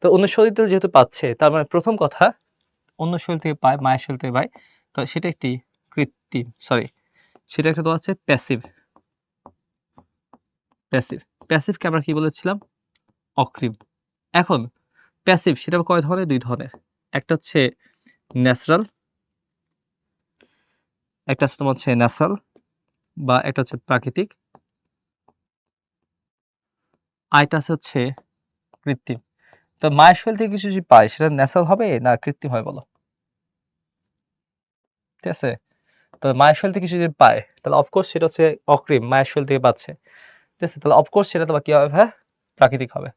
তো অন্য শরীর থেকে যেহেতু পাচ্ছে, তার মানে প্রথম কথা, অন্য শরীর থেকে পায়, মায়ের শরীর থেকে পায়, তাহলে সেটা একটি কৃত্রিম, সরি, সেটা একটা তো আছে প্যাসিভ। প্যাসিভ, প্যাসিভকে আমরা কি বলেছিলাম? অক্রিম। এখন প্যাসিভ সেটা কয় ধরনের? দুই ধরনের। একটা হচ্ছে ন্যাচারাল, একটা আছে তোমার হচ্ছে ন্যাচারাল, বা একটা হচ্ছে প্রাকৃতিক, আরেকটা আছে হচ্ছে কৃত্রিম। তো মায়ের শরীর থেকে কিছু যদি পায়, সেটা ন্যাচারাল হবে না কৃত্রিম হয় বলো? ঠিক আছে, তো মায়ের শরীর থেকে কিছু যদি পায়, তাহলে অফকোর্স সেটা হচ্ছে অক্রিম, মায়ের শরীর থেকে পাচ্ছে, ঠিক আছে। তাহলে অফকোর্স সেটা তোমার কি হবে? হ্যাঁ, প্রাকৃতিক হবে।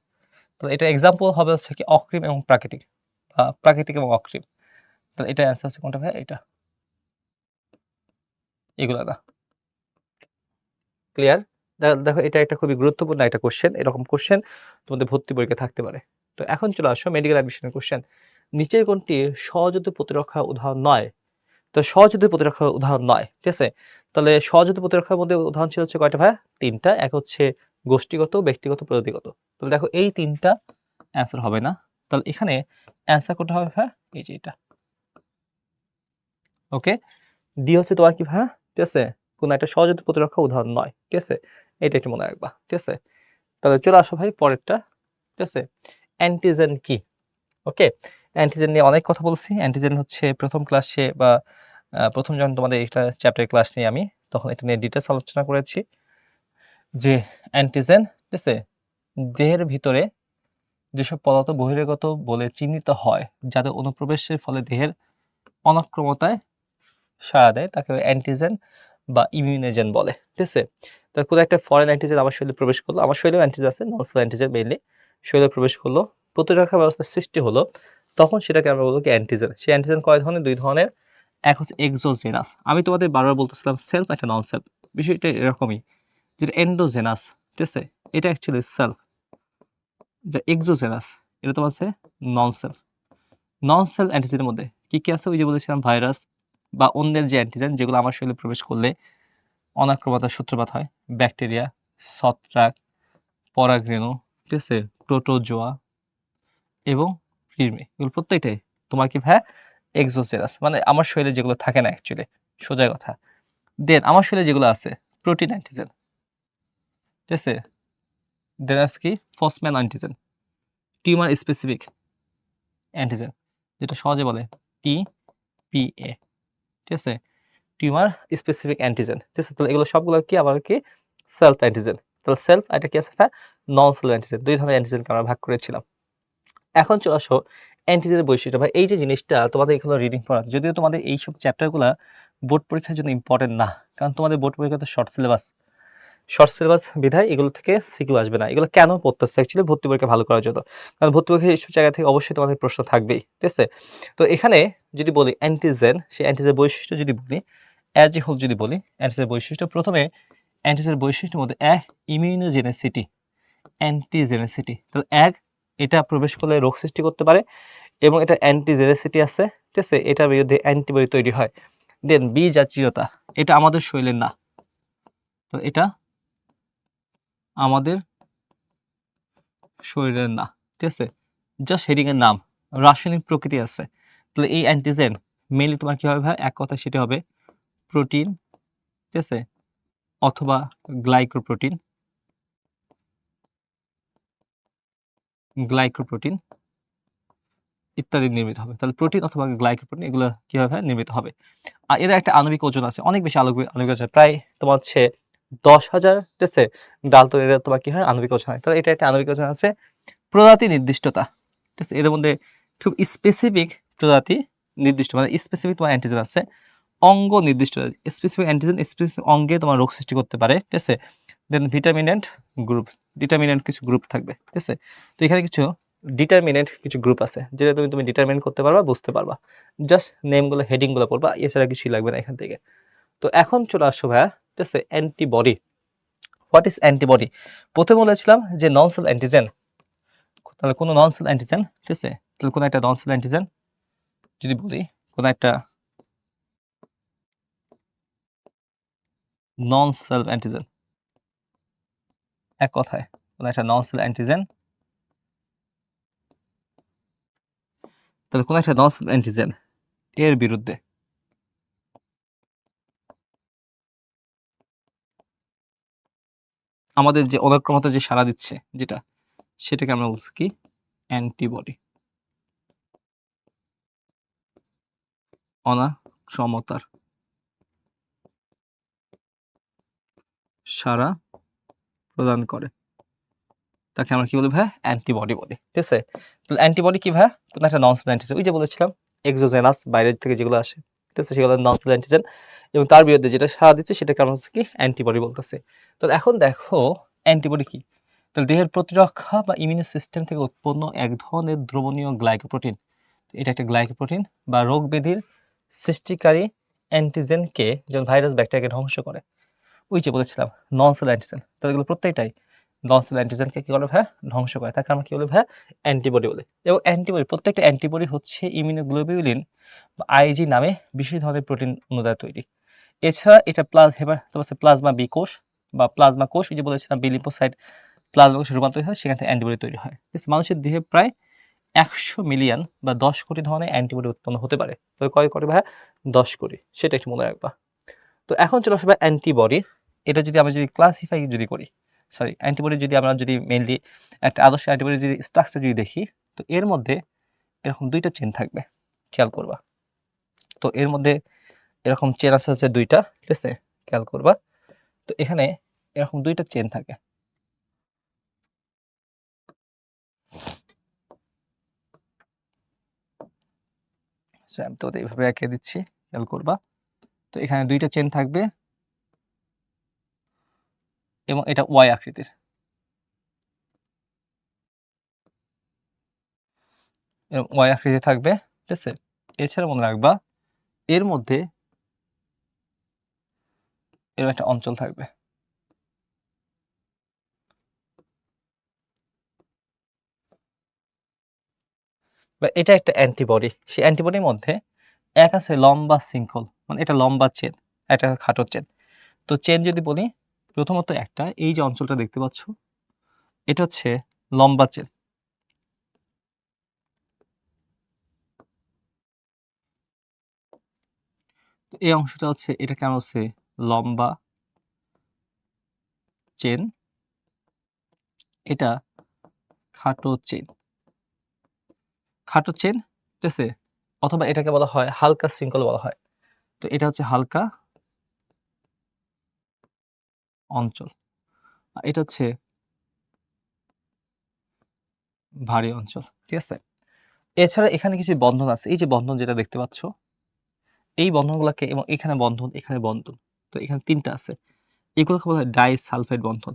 তো এটা এক্সাম্পল হবে হচ্ছে কি অক্রিম এবং প্রাকৃতিক, বা প্রাকৃতিক এবং অক্রিম। তাহলে এটা অ্যান্সার হচ্ছে কোনটা ভাই? এটা, এগুলো না। ক্লিয়ার? দেখো, এটা একটা খুবই গুরুত্বপূর্ণ একটা কোশ্চেন। এরকম কোশ্চেন তোমাদের ভর্তি পরীক্ষায় থাকতে পারে। তো এখন চলে আসো মেডিকেল অ্যাডমিশনের কোশ্চেন। নিচের কোনটি সহযোদ্ধ প্রতিরক্ষা উদাহরণ নয়? তো সহযোদ্ধ প্রতিরক্ষা উদাহরণ নয়, ঠিক আছে। তাহলে সহযোদ্ধ প্রতিরক্ষার মধ্যে উদাহরণ ছিল হচ্ছে কয়টা ভাই? তিনটা। এক হচ্ছে গোষ্ঠীগত, ব্যক্তিগত, প্রজাতিগত। তাহলে দেখো এই তিনটা অ্যান্সার হবে না, তাহলে এখানে অ্যান্সার কোনটা হবে ভাই? এই যে এটা। ওকে, ডি হচ্ছে তোমার কি ভাই? ঠিক আছে, কোন একটা সহযোদ্ধ প্রতিরক্ষা উদাহরণ নয়, ঠিক আছে। এটা একটু মনে রাখবা, ঠিক আছে। তাহলে চলে আসো ভাই পরেরটা, ঠিক আছে। অ্যান্টিজেন কি? ওকে, অ্যান্টিজেন নিয়ে অনেক কথা বলছি। অ্যান্টিজেন হচ্ছে প্রথম ক্লাসে বা প্রথম যখন তোমাদের এটা চ্যাপ্টার ক্লাস নিয়ে আমি, তখন এটা নিয়ে ডিটেলস আলোচনা করেছি যে অ্যান্টিজেন, ঠিক আছে, দেহের ভিতরে যেসব পদার্থ বহিরাগত বলে চিহ্নিত হয়, যাদের অনুপ্রবেশের ফলে দেহের অনাক্রমতায় সাড়া দেয়, তাকে অ্যান্টিজেন বা ইমিউনোজেন বলে, ঠিক আছে। তো কোনো একটা ফরেন অ্যান্টিজেন আমার শরীরে প্রবেশ করলো, আমার শরীরেও অ্যান্টিজেন আছে, নন সেল অ্যান্টিজেন মেইনলি, শরীরে প্রবেশ করলো, প্রতিরক্ষা ব্যবস্থার সৃষ্টি হলো, তখন সেটাকে আমরা বলবো কি অ্যান্টিজেন। সেই অ্যান্টিজেন কয় ধরনের? দুই ধরনের। এক হচ্ছে এক্সোজেনাস, আমি তোমাদের বারবার বলতেছিলাম সেলফ একটা নন সেলফ, বিষয়টা এরকমই, যেটা এন্ডোজেনাস, ঠিক আছে, এটা অ্যাকচুয়ালি সেলফ। যা এক্সোজেনাস, এটা তোমার আছে নন সেলফ। নন সেলফ অ্যান্টিজেনের মধ্যে কি কি আছে? ওই যে বলেছিলাম ভাইরাস বা অন্যের যে অ্যান্টিজেন, যেগুলো আমার শরীরে প্রবেশ করলে অনাক্রমতার সূত্রপাত হয়, ব্যাকটেরিয়া, ছত্রাক, পরাগরেণু, ঠিক আছে, প্রোটোজোয়া এবং কৃমি, এগুলো প্রত্যেকটাই তোমার কি ভাই? এক্সোজেনাস, মানে আমার শরীরে যেগুলো থাকে না অ্যাকচুয়ালি, সোজা কথা। দেন আমার শরীরে যেগুলো আছে প্রোটিন অ্যান্টিজেন, ঠিক আছে। দেন আছে কি? ফসম্যান অ্যান্টিজেন, টিউমার স্পেসিফিক অ্যান্টিজেন, যেটা সহজে বলে টিপিএ, ঠিক আছে, টিউমার স্পেসিফিক অ্যান্টিজেন, ঠিক আছে। তাহলে এগুলো সবগুলো কি আবার কি? Self antigen. তাহলে সেলফ, এটা কি আছে? নন সেলফ অ্যান্টিজেন। দুই ধরনের অ্যান্টিজেনকে আমরা ভাগ করেছিলাম। এখন চলে আসো অ্যান্টিজেনের বৈশিষ্ট্য। ভাই এই যে জিনিসটা তোমাদের এগুলো রিডিং পড়া, যদিও তোমাদের এইসব চ্যাপ্টারগুলো বোর্ড পরীক্ষার জন্য ইম্পর্টেন্ট না, কারণ তোমাদের বোর্ড পরীক্ষা তো শর্ট সিলেবাস বিধায় এগুলো থেকে সিকিউ আসবে না। এগুলো কেন পড়তেছে? অ্যাকচুয়ালি ভর্তি পরীক্ষা ভালো করার জন্য, কারণ ভর্তি পরীক্ষা এইসব জায়গা থেকে অবশ্যই তোমাদের প্রশ্ন থাকবেই, ঠিক আছে। তো এখানে যদি বলি অ্যান্টিজেন, সেই অ্যান্টিজেনের বৈশিষ্ট্য যদি বলি, অ্যাজ এ হোল যদি বলি অ্যান্টিজেনের বৈশিষ্ট্য, প্রথমে অ্যান্টিজেনের বৈশিষ্ট্যের মধ্যে ইমিউনোজেনেসিটি, অ্যান্টিজেনেসিটি। তাহলে এটা প্রবেশ করলে রোগ সৃষ্টি করতে পারে, এবং এটা অ্যান্টিজেনেসিটি আছে, ঠিক আছে, এটার বিরুদ্ধে অ্যান্টিবডি তৈরি হয়। দেন বি জাতীয়তা, এটা আমাদের শরীরের না, তো এটা আমাদের শরীরের না, ঠিক আছে, জাস্ট হেডিং এর নাম, রাসায়নিক প্রকৃতি আছে। তাহলে এই অ্যান্টিজেন মেইনলি তোমার কি হবে ভাই? এক কথা সেটা হবে প্রোটিন ঠিক আছে, অথবা গ্লাইকোপ্রোটিন ইত্যাদি নির্মিত হবে। তাহলে প্রোটিন অথবা গ্লাইকোপ্রোটিন এগুলো কি হবে? নির্মিত হবে। আর এর একটা আণবিক ওজন আছে, অনেক বেশি আণবিক ওজন, প্রায় তোমার হচ্ছে 10,000, ঠিক আছে, ডালটন এর তোমার কি হয়? আণবিক ওজন হয়। তাহলে এটা একটা আণবিক ওজন আছে। প্রজাতি নির্দিষ্টতা, ঠিক আছে, এদের মধ্যে খুব স্পেসিফিক প্রজাতি নির্দিষ্ট, মানে স্পেসিফিক তোমার অ্যান্টিজেন আছে। অঙ্গ নির্দিষ্ট, স্পেসিফিক অ্যান্টিজেন স্পেসিফিক অঙ্গে তোমার রোগ সৃষ্টি করতে পারে, ঠিক আছে। দেন ডিটারমিনেন্ট কিছু গ্রুপ থাকবে, ঠিক আছে। তো এখানে কিছু ডিটারমিনেন্ট কিছু গ্রুপ আছে, যেটা তুমি ডিটারমিন করতে পারবা, বুঝতে পারবা। জাস্ট নেমগুলো, হেডিংগুলো পড়বা, এছাড়া কিছুই লাগবে না এখান থেকে। তো এখন চলে আসো ভাইয়া, ঠিক আছে, অ্যান্টিবডি। What is antibody? প্রথমে বলেছিলাম যে নন সেলফ অ্যান্টিজেন। তাহলে কোনো নন সেলফ অ্যান্টিজেন, ঠিক আছে, তাহলে কোনো একটা নন সেলফ অ্যান্টিজেন যদি বলি, কোনো একটা নন সেলফ অ্যান্টিজেন, এক কথায় কোনো একটা নন সেলফ অ্যান্টিজেন, তাহলে কোনো একটা নন সেলফ অ্যান্টিজেন এর বিরুদ্ধে আমাদের যে অনাক্রমতা যে সাড়া দিচ্ছে, যেটা, সেটাকে আমরা বলছি কি? অ্যান্টিবডি। অনাক্রমতার সাড়া প্রদান করে, তাকে আমরা কি বলি ভাই? অ্যান্টিবডি বলি, ঠিক আছে। তাহলে অ্যান্টিবডি কি ভাই? কোনো একটা নন সেলফ অ্যান্টিজেন, ওই যে বলেছিলাম এক্সোজেনাস, বাইরের থেকে যেগুলো আসে, ঠিক আছে, সেগুলো নন সেলফ অ্যান্টিজেন, এবং তার বিরুদ্ধে যেটা সাড়া দিচ্ছে সেটাকে আমরা হচ্ছে কি? অ্যান্টিবডি বলতেছে। তো এখন দেখো অ্যান্টিবডি কি? তাহলে দেহের প্রতিরক্ষা বা ইমিউন সিস্টেম থেকে উৎপন্ন এক ধরনের দ্রবণীয় গ্লাইকোপ্রোটিন, এটা একটা গ্লাইকোপ্রোটিন বা রোগ ব্যাধির সৃষ্টিকারী অ্যান্টিজেনকে, যেমন ভাইরাস ব্যাকটেরিয়াকে ধ্বংস করে। ওই যে বলেছিলাম নন সেল অ্যান্টিজেন, তো এগুলো প্রত্যেকটাই নন সেল অ্যান্টিজেনকে কি বলে ভাই? ধ্বংস করে, তাকে আমরা কি বলি ভাই? অ্যান্টিবডি বলি। এবং অ্যান্টিবডি, প্রত্যেকটা অ্যান্টিবডি হচ্ছে ইমিউনোগ্লোবিউলিন বা আইজি নামে বিশেষ ধরনের প্রোটিন অণু দ্বারা তৈরি। এছাড়া এটা প্লাজমা বি কোষ বা প্লাজমা কোষ, এই যে বলেছিলাম বি লিম্ফোসাইট প্লাজমা কোষে রূপান্তরিত হয়, সেখান থেকে অ্যান্টিবডি তৈরি হয়। মানুষের দেহে প্রায় 100 মিলিয়ন বা 10 কোটি ধরনের অ্যান্টিবডি উৎপন্ন হতে পারে। তবে কয় কোটি ভাই? 10 কোটি। সেটা একটু মনে রাখবা। তো এখন চলে আসবে অ্যান্টিবডি। এটা যদি আমরা ক্লাসিফাই করি, সরি, অ্যান্টিবডি যদি আমরা মেইনলি একটা আদর্শ অ্যান্টিবডি স্ট্রাকচার দেখি, তো এর মধ্যে এরকম 2টা চেইন থাকবে, খেয়াল করবা। তো এর মধ্যে এরকম চেইন আছে হচ্ছে 2টা, ঠিক আছে, খেয়াল করবা। তো এখানে এরকম 2টা চেইন থাকে। আমি তো এইভাবে এঁকে দিচ্ছি, খেয়াল করবা। তো এখানে 2টা চেইন থাকবে এবং এটা ওয়াই আকৃতির। ওয়াই আকৃতি থাকবে, ঠিক আছে। এছাড়া মনে রাখবা এর মধ্যে এর একটা অঞ্চল থাকবে। বা এটা একটা অ্যান্টিবডি। সেই অ্যান্টিবডির মধ্যে এক আছে লম্বা শৃঙ্খল, মানে এটা লম্বা চেন, একটা খাটো চেন। তো চেন যদি বলি, প্রথমত একটা এই যে অঞ্চলটা দেখতে পাচ্ছ, এটা হচ্ছে লম্বা চেন। তো এই অংশটা হচ্ছে, এটা কেন হচ্ছে লম্বা চেন, এটা খাটো চেন। খাটো চেন, ঠিক আছে, অথবা এটাকে বলা হয় হালকা শৃঙ্খল বলা হয়। তো এটা হচ্ছে হালকা অঞ্চল, আর এটা হচ্ছে ভারী অঞ্চল, ঠিক আছে। এছাড়া এখানে কিছু বন্ধন আছে, এই যে বন্ধন যেটা দেখতে পাচ্ছ, এই বন্ধনগুলোকে, এবং এখানে বন্ধন, এখানে বন্ধন, তো এখানে 3টা আছে, এগুলোকে বলা হয় ডাইসালফাইড বন্ধন।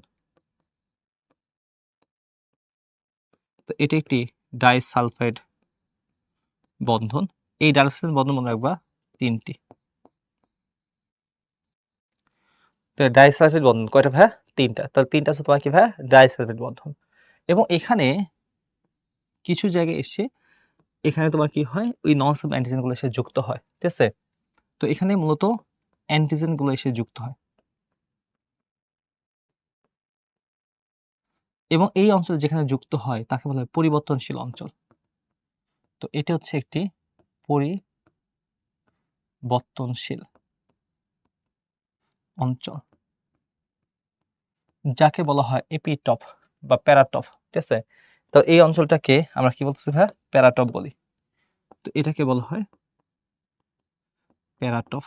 তো এটি একটি ডাইসালফাইড বন্ধন। এই ডাইসালফাইড বন্ধন মনে রাখবা 3টি। ডাইসালফাইড বন্ধন কয়টা ভাই? 3টা। তাহলে 3টা আছে তোমার কি ভাই? ডাইসালফাইড বন্ধন। এবং এখানে কিছু জায়গায় এসে এখানে তোমার কি হয়? ওই নন সেলফ অ্যান্টিজেন গুলো এসে যুক্ত হয়, ঠিক আছে। তো এখানে মূলত অ্যান্টিজেন গুলো এসে যুক্ত হয়, এবং এই অঞ্চল যেখানে যুক্ত হয় তাকে বলা হয় পরিবর্তনশীল অঞ্চল। তো এটা হচ্ছে একটি পরিবর্তনশীল অঞ্চল যাকে বলা হয় এপিটপ বা প্যারাটপ, ঠিক আছে? তো এই অঞ্চলটাকে আমরা কি বলতেছি ভাই? প্যারাটপ বলি। তো এটাকে বলা হয় প্যারাটপ।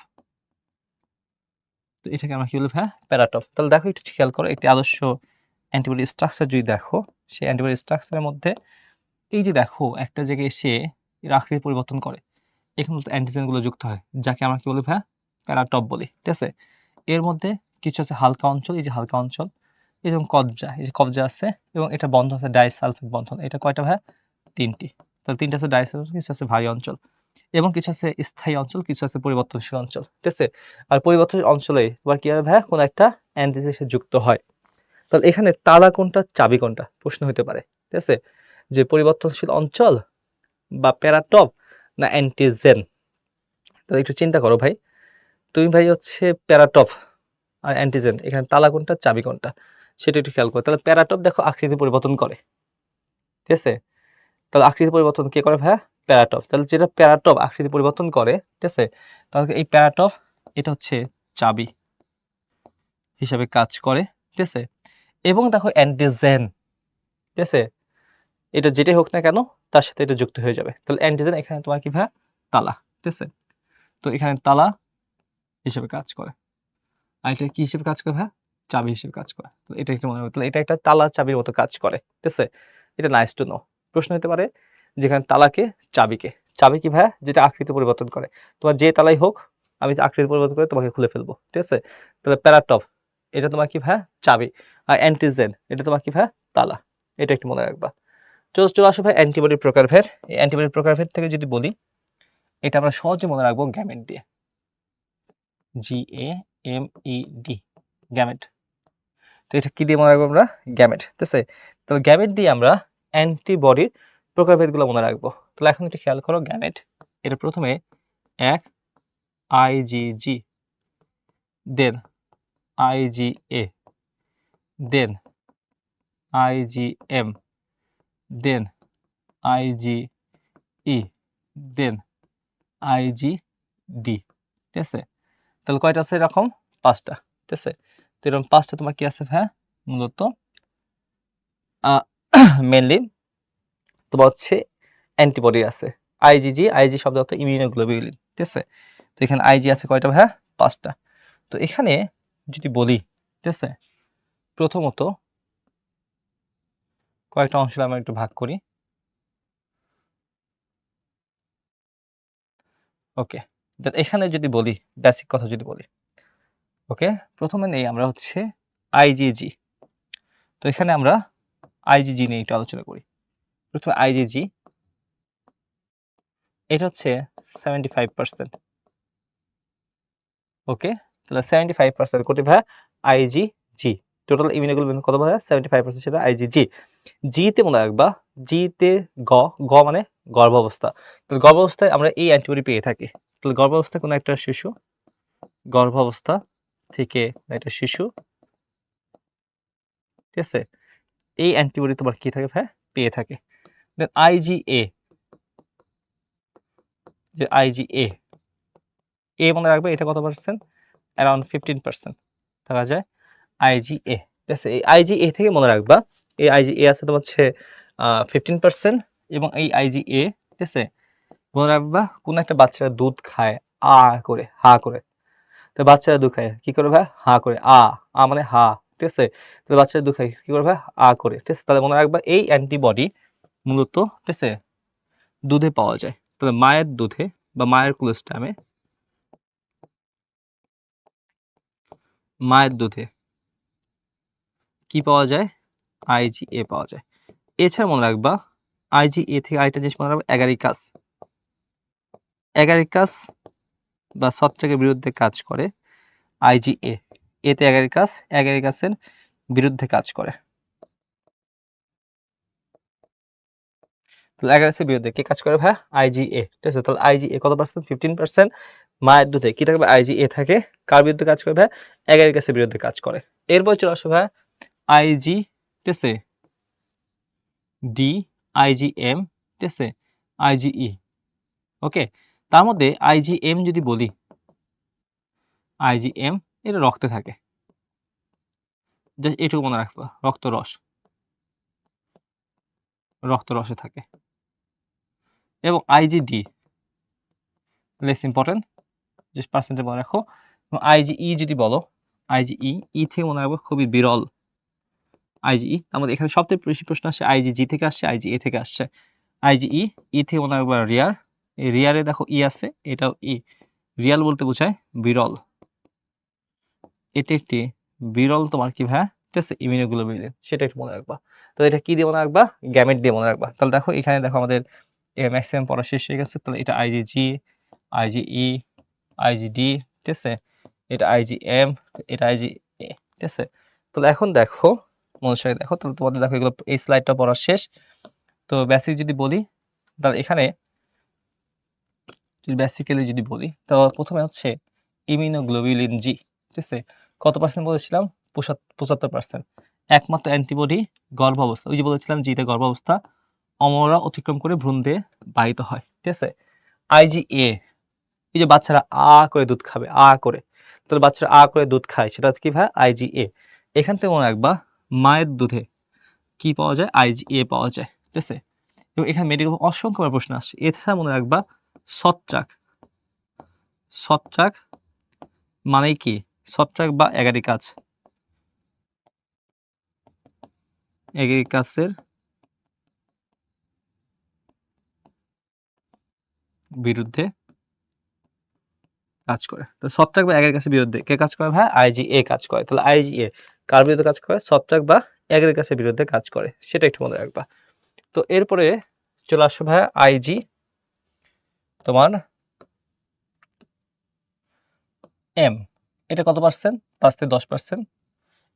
তো এটাকে আমরা কি বলি ভাই? প্যারাটপ। তাহলে দেখো একটু খেয়াল করো, একটি আদর্শ অ্যান্টিবডি স্ট্রাকচার যদি দেখো, সেই অ্যান্টিবডি স্ট্রাকচারের মধ্যে এই যে দেখো একটা জায়গায় এসে এর আকৃতি পরিবর্তন করে, এখানে মূলত অ্যান্টিজেনগুলো যুক্ত হয়, যাকে আমরা কি বলি ভাই? প্যারাটপ বলি, ঠিক আছে? এর মধ্যে কিছু আছে হালকা অঞ্চল, এই যে হালকা অঞ্চল, এই যেমন কবজা, এই যে কবজা আছে, এবং এটা বন্ধন আছে ডাইসালফেট বন্ধন। এটা কয়টা ভাই? 3টি। তাহলে 3টা আছে ডাইসালফেট, কিছু আছে ভারী অঞ্চল, এবং কিছু আছে স্থায়ী অঞ্চল, কিছু আছে পরিবর্তনশীল অঞ্চল, ঠিক আছে? আর পরিবর্তনশীল অঞ্চলে তোমার কি হবে ভাই? কোনো একটা অ্যান্টিজেন এসে যুক্ত হয়। তাহলে এখানে তালা কোনটা, চাবি কোনটা প্রশ্ন হতে পারে, ঠিক আছে? যে পরিবর্তনশীল অঞ্চল বা প্যারাটপ না অ্যান্টিজেন? তাহলে একটু চিন্তা করো ভাই, তুমি ভাই হচ্ছে প্যারাটপ আর অ্যান্টিজেন, এখানে তালা কোনটা, চাবি কোনটা, সেটা একটু খেয়াল করো। তাহলে প্যারাটপ দেখো আকৃতি পরিবর্তন করে, ঠিক আছে? তাহলে আকৃতি পরিবর্তন কে করে ভাইয়া? প্যারাটপ। তাহলে যেটা প্যারাটপ আকৃতি পরিবর্তন করে, ঠিক আছে? তাহলে এই প্যারাটপ এটা হচ্ছে চাবি হিসাবে কাজ করে, ঠিক আছে? এবং দেখো অ্যান্টিজেন, ঠিক আছে? এটা যেটাই হোক না কেন তার সাথে এটা যুক্ত হয়ে যাবে। তাহলে অ্যান্টিজেন এখানে তোমার কি ভাইয়া? তালা, ঠিক আছে? তো এখানে তালা হিসেবে কাজ করে। আর এটা কি হিসেবে কাজ করে ভাইয়া? চাবি হিসেবে কাজ করে। তো এটা একটু মনে রাখবে। তাহলে এটা একটা তালা চাবির মতো কাজ করে, ঠিক আছে? এটা নাইস টু নো। প্রশ্ন হতে পারে যেখানে তালাকে, চাবিকে। চাবি কি ভাইয়া? যেটা আকৃতি পরিবর্তন করে। তোমার যে তালাই হোক, আমি আকৃতি পরিবর্তন করে তোমাকে খুলে ফেলবো, ঠিক আছে? তাহলে প্যারাটপ এটা তোমার কি ভাইয়া? চাবি। আর অ্যান্টিজেন এটা তোমার কি ভাইয়া? তালা। এটা একটু মনে রাখবা। চলে আসো ভাই অ্যান্টিবডির প্রকারভেদ। এই অ্যান্টিবডির প্রকারভেদ থেকে যদি বলি, এটা আমরা সহজে মনে রাখবো গ্যামেট দিয়ে। GAMED, gamete. তো এটা কি দিয়ে মনে রাখবো আমরা? গ্যামেট, ঠিক আছে? তাহলে গ্যামেট দিয়ে আমরা অ্যান্টিবডির প্রকারভেদগুলো মনে রাখবো। তাহলে এখন একটু খেয়াল করো, গ্যামেট এটা প্রথমে এক IgG, দেন IgA, দেন IgM, দেন IgE, দেন IgD, ঠিক আছে? তাহলে কয়টা আছে এরকম? 5টা, ঠিক আছে? তো এরকম 5টা তোমার কি আছে ভাইয়া? মূলত মেনলি তোমার হচ্ছে অ্যান্টিবডি আছে। আইজি শব্দ অর্থ ইমিউনোগ্লোবিউলিন, ঠিক আছে? তো এখানে আইজি আছে কয়টা ভাইয়া? 5টা। তো এখানে যদি বলি, ঠিক আছে, প্রথমত কয়েকটা অংশে আমরা একটু ভাগ করি। ওকে, এখানে যদি বলি বেসিক কথা যদি বলি, ওকে, প্রথমে নেই আমরা হচ্ছে আইজিজি। তো এখানে আমরা আইজিজি নিয়ে একটু আলোচনা করি। প্রথমে আইজিজি, এটা হচ্ছে 75%। ওকে, তাহলে 75% কোটি ভাইয়া? আইজিজি। টোটাল ইমিউনোগ্লোবিউলিন কত ভাইয়া? 75%, সেটা আইজিজি। জিতে মনে রাখবা, জিতে গ, গ মানে গর্ভাবস্থা। তাহলে গর্ভাবস্থায় আমরা এই অ্যান্টিবডি পেয়ে থাকি। তাহলে গর্ভাবস্থায় কোনো একটা শিশু, গর্ভাবস্থা থেকে একটা শিশু, ঠিক আছে, এই অ্যান্টিবডি তোমার কি থাকে ভাইয়া? পেয়ে থাকে। দেন আইজিএ, যে আইজিএ, এ মনে রাখবে এটা কত পার্সেন্ট? অ্যারাউন্ড 15% থাকা যায় আইজিএ, ঠিক আছে? এই আইজিএ থেকে মনে রাখবা, এই আইজিএ আছে তোমার হচ্ছে 15%, এবং এই আইজিএ, ঠিক আছে, মনে রাখবা কোন একটা বাচ্চারা দুধ খায় আ করে, হা করে। তো বাচ্চারা দুধ খায় কি করে ভাই? হা করে, আ মানে হা, ঠিক আছে? তাহলে বাচ্চারা দুধ খায় কি করে ভাই? আ করে, ঠিক আছে? তাহলে মনে রাখবা এই অ্যান্টিবডি মূলত, ঠিক আছে, দুধে পাওয়া যায়। তাহলে মায়ের দুধে বা মায়ের কোলেস্টামে, মায়ের দুধে কি পাওয়া যায়? আইজিএ পাওয়া যায়। এছাড়া মনে রাখবা আইজিএ থেকে আরেকটা জিনিস মনে রাখবা, অ্যাগারিকাস। অ্যাগারিকাস বা ছত্রাকের বিরুদ্ধে কাজ করে আইজিএ। এতে অ্যাগারিকাস, অ্যাগারিকাসের বিরুদ্ধে কাজ করে। তাহলে অ্যাগারিকাসের বিরুদ্ধে কে কাজ করে ভাই? আইজিএ, ঠিক আছে? তাহলে আইজিএ কত পার্সেন্ট? 15%। মায়ের দুধে কি থাকবে? আইজিএ থাকে। কার বিরুদ্ধে কাজ করে ভাই? অ্যাগারিকাসের বিরুদ্ধে কাজ করে। এরপর চলে আসো ভাই আইজি, ঠিক আছে, ডি, আইজিএম, ঠিক আছে, আইজিই। ওকে, তার মধ্যে আইজিএম যদি বলি, আইজিএম এটা রক্তে থাকে, জাস্ট এটুকু মনে রাখবা, রক্তরসে থাকে। এবং আইজিডি লেস ইম্পর্টেন্ট, জাস্ট পার্সেন্টেজ মনে রাখো। এবং আইজিই যদি বলো, আইজিই থেকে মনে রাখবো খুবই বিরল। আইজিই আমাদের এখানে সবথেকে বেশি প্রশ্ন আসছে আইজিজি থেকে আসছে, আইজিএ থেকে আসছে। আইজিই থেকে মনে রাখবো রিয়ার, এই রিয়ারে দেখো ই আছে, এটাও ই। রিয়াল বলতে বোঝায় বিরল, এটি একটি বিরল তোমার কি ভাইয়া, ঠিক আছে, ইমিউনোগ্লোবিউলিন, সেটা একটু মনে রাখবা। তো এটা কি দিয়ে মনে রাখবা, গ্যামেট দিয়ে মনে রাখবা। তাহলে দেখো এখানে দেখো আমাদের ম্যাক্সিমাম পড়া শেষ হয়ে গেছে। তাহলে এটা আইজিজি, আইজিই, আইজিডি, ঠিক আছে, এটা আইজিএম, এটা আইজিএ, ঠিক আছে। তাহলে এখন দেখো মনের সঙ্গে দেখো, তাহলে তোমাদের দেখো এগুলো এই স্লাইডটা পড়া শেষ। তো বেসিক যদি বলি, তাহলে এখানে বেসিক্যালি যদি বলি, তো প্রথমে হচ্ছে ইমিউনোগ্লোবিউলিন জি, ঠিক আছে, কত পার্সেন্ট বলেছিলাম, 75%। একমাত্র অ্যান্টিবডি গর্ভাবস্থা, ওই যে বলেছিলাম জিতে গর্ভাবস্থা অমরা অতিক্রম করে ভ্রূণ দিয়ে বাহিত হয়, ঠিক আছে। আইজিএ, এই যে বাচ্চারা আ করে দুধ খাবে, আ করে, তাহলে বাচ্চারা আ করে দুধ খায়, সেটা হচ্ছে কি ভাই, আইজিএ। এখান থেকে মনে রাখবা মায়ের দুধে কি পাওয়া যায়, আইজিএ পাওয়া যায়, ঠিক আছে। এবং এখানে মেডিকেল অসংখ্য প্রশ্ন আসছে। এছাড়া মনে রাখবা ছত্রাক, ছত্রাক মানে কি, ছত্রাক বা এগারিকাস, এগারিকাসের বিরুদ্ধে কাজ করে। তো ছত্রাক বা এগারিকাসের বিরুদ্ধে কে কাজ করে ভাই, আইজিএ কাজ করে। তাহলে আইজিএ কার বিরুদ্ধে কাজ করে, ছত্রাক বা এগারিকাসের বিরুদ্ধে কাজ করে, সেটা একটু মনে রাখবা। তো এরপরে চলে আসো ভাই আইজি তোমার এম, এটা কত পার্সেন্ট, 5 থেকে 10%।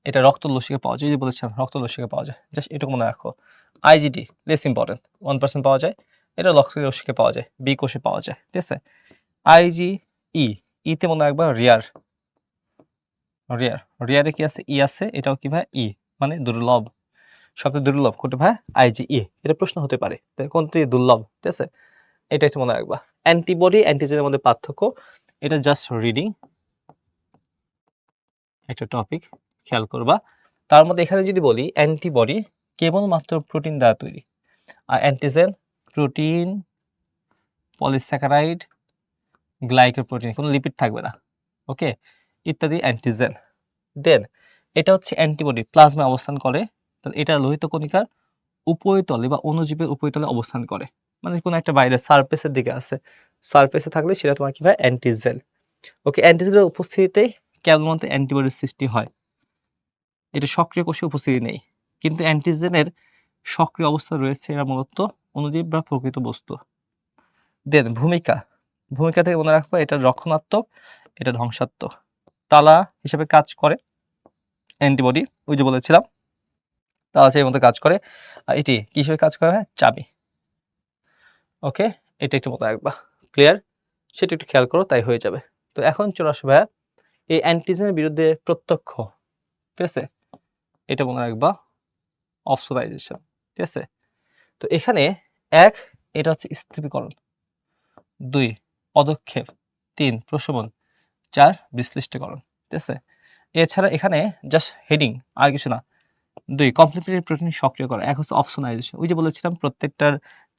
এটা রক্ত লসিকে পাওয়া যায়, যে বলেছিলাম রক্ত লসিকে পাওয়া যায়, জাস্ট এটুকু মনে রাখো। আইজিডি লেস ইম্পর্টেন্ট, 1% পাওয়া যায়, এটা রক্ত লসিকে পাওয়া যায়, বি কোষে পাওয়া যায়, ঠিক আছে। আইজি ইতে মনে রাখবা রিয়ার, রিয়ারে কি আছে, ই আছে, এটাও কি ভাই ই, মানে দুর্লভ, সবচেয়ে দুর্লভ কোনটা ভাই, আইজিই। এটা প্রশ্ন হতে পারে কোনটি দুর্লভ, ঠিক আছে, এটা একটু মনে রাখবা। অ্যান্টিবডি অ্যান্টিজেনের মধ্যে পার্থক্য, এটা জাস্ট রিডিং একটা টপিক, খেয়াল করবা। তার মধ্যে এখানে যদি বলি অ্যান্টিবডি কেবলমাত্র প্রোটিন দ্বারা তৈরি, আর অ্যান্টিজেন প্রোটিন, পলিস্যাকারাইড, গ্লাইকোপ্রোটিন, কোনো লিপিড থাকবে না, ওকে, ইত্যাদি অ্যান্টিজেন। দেন এটা হচ্ছে অ্যান্টিবডি প্লাজমা অবস্থান করে, তাহলে এটা লোহিত কণিকার উপরিতলে বা অণুজীবের উপরিতলে অবস্থান করে, মানে কোনো একটা বাইরে সারফেসের দিকে আছে, সারফেসে থাকলে সেটা তোমার কি ভাই, অ্যান্টিজেন। ওকে, অ্যান্টিজেনের উপস্থিতিতেই কেবলমাত্র অ্যান্টিবডির সৃষ্টি হয়, এটা সক্রিয় কোষে উপস্থিতি নেই। কিন্তু অ্যান্টিজেনের সক্রিয় অবস্থা রয়েছে, এরা মূলত অণুজীব বা প্রকৃত বস্তু। দেন ভূমিকা থেকে মনে রাখবো এটা রক্ষণাত্মক, এটা ধ্বংসাত্মক। তালা হিসেবে কাজ করে অ্যান্টিবডি, ওই যে বলেছিলাম তালা চাবির মতো কাজ করে। আর এটি কি হিসেবে কাজ করে, চাবি। ওকে, এটা একটু মতো রাখবা, ক্লিয়ার, সেটা একটু খেয়াল করো, তাই হয়ে যাবে। তো এখন চলে আসবে ভাইয়া এই অ্যান্টিজেনের বিরুদ্ধে প্রত্যক্ষ, ঠিক আছে, এটা মনে রাখবা অপসোনাইজেশন, ঠিক আছে। তো এখানে 1 এটা হচ্ছে স্থিতিকরণ, 2 পদক্ষেপ, 3 প্রশমন, 4 বিশ্লিষ্টকরণ, ঠিক আছে। এছাড়া এখানে জাস্ট হেডিং, আর কিছু না। 2 কমপ্লিমেন্টারি প্রোটিন সক্রিয় করা, 1 হচ্ছে অপসোনাইজেশন, ওই যে বলেছিলাম প্রত্যেকটার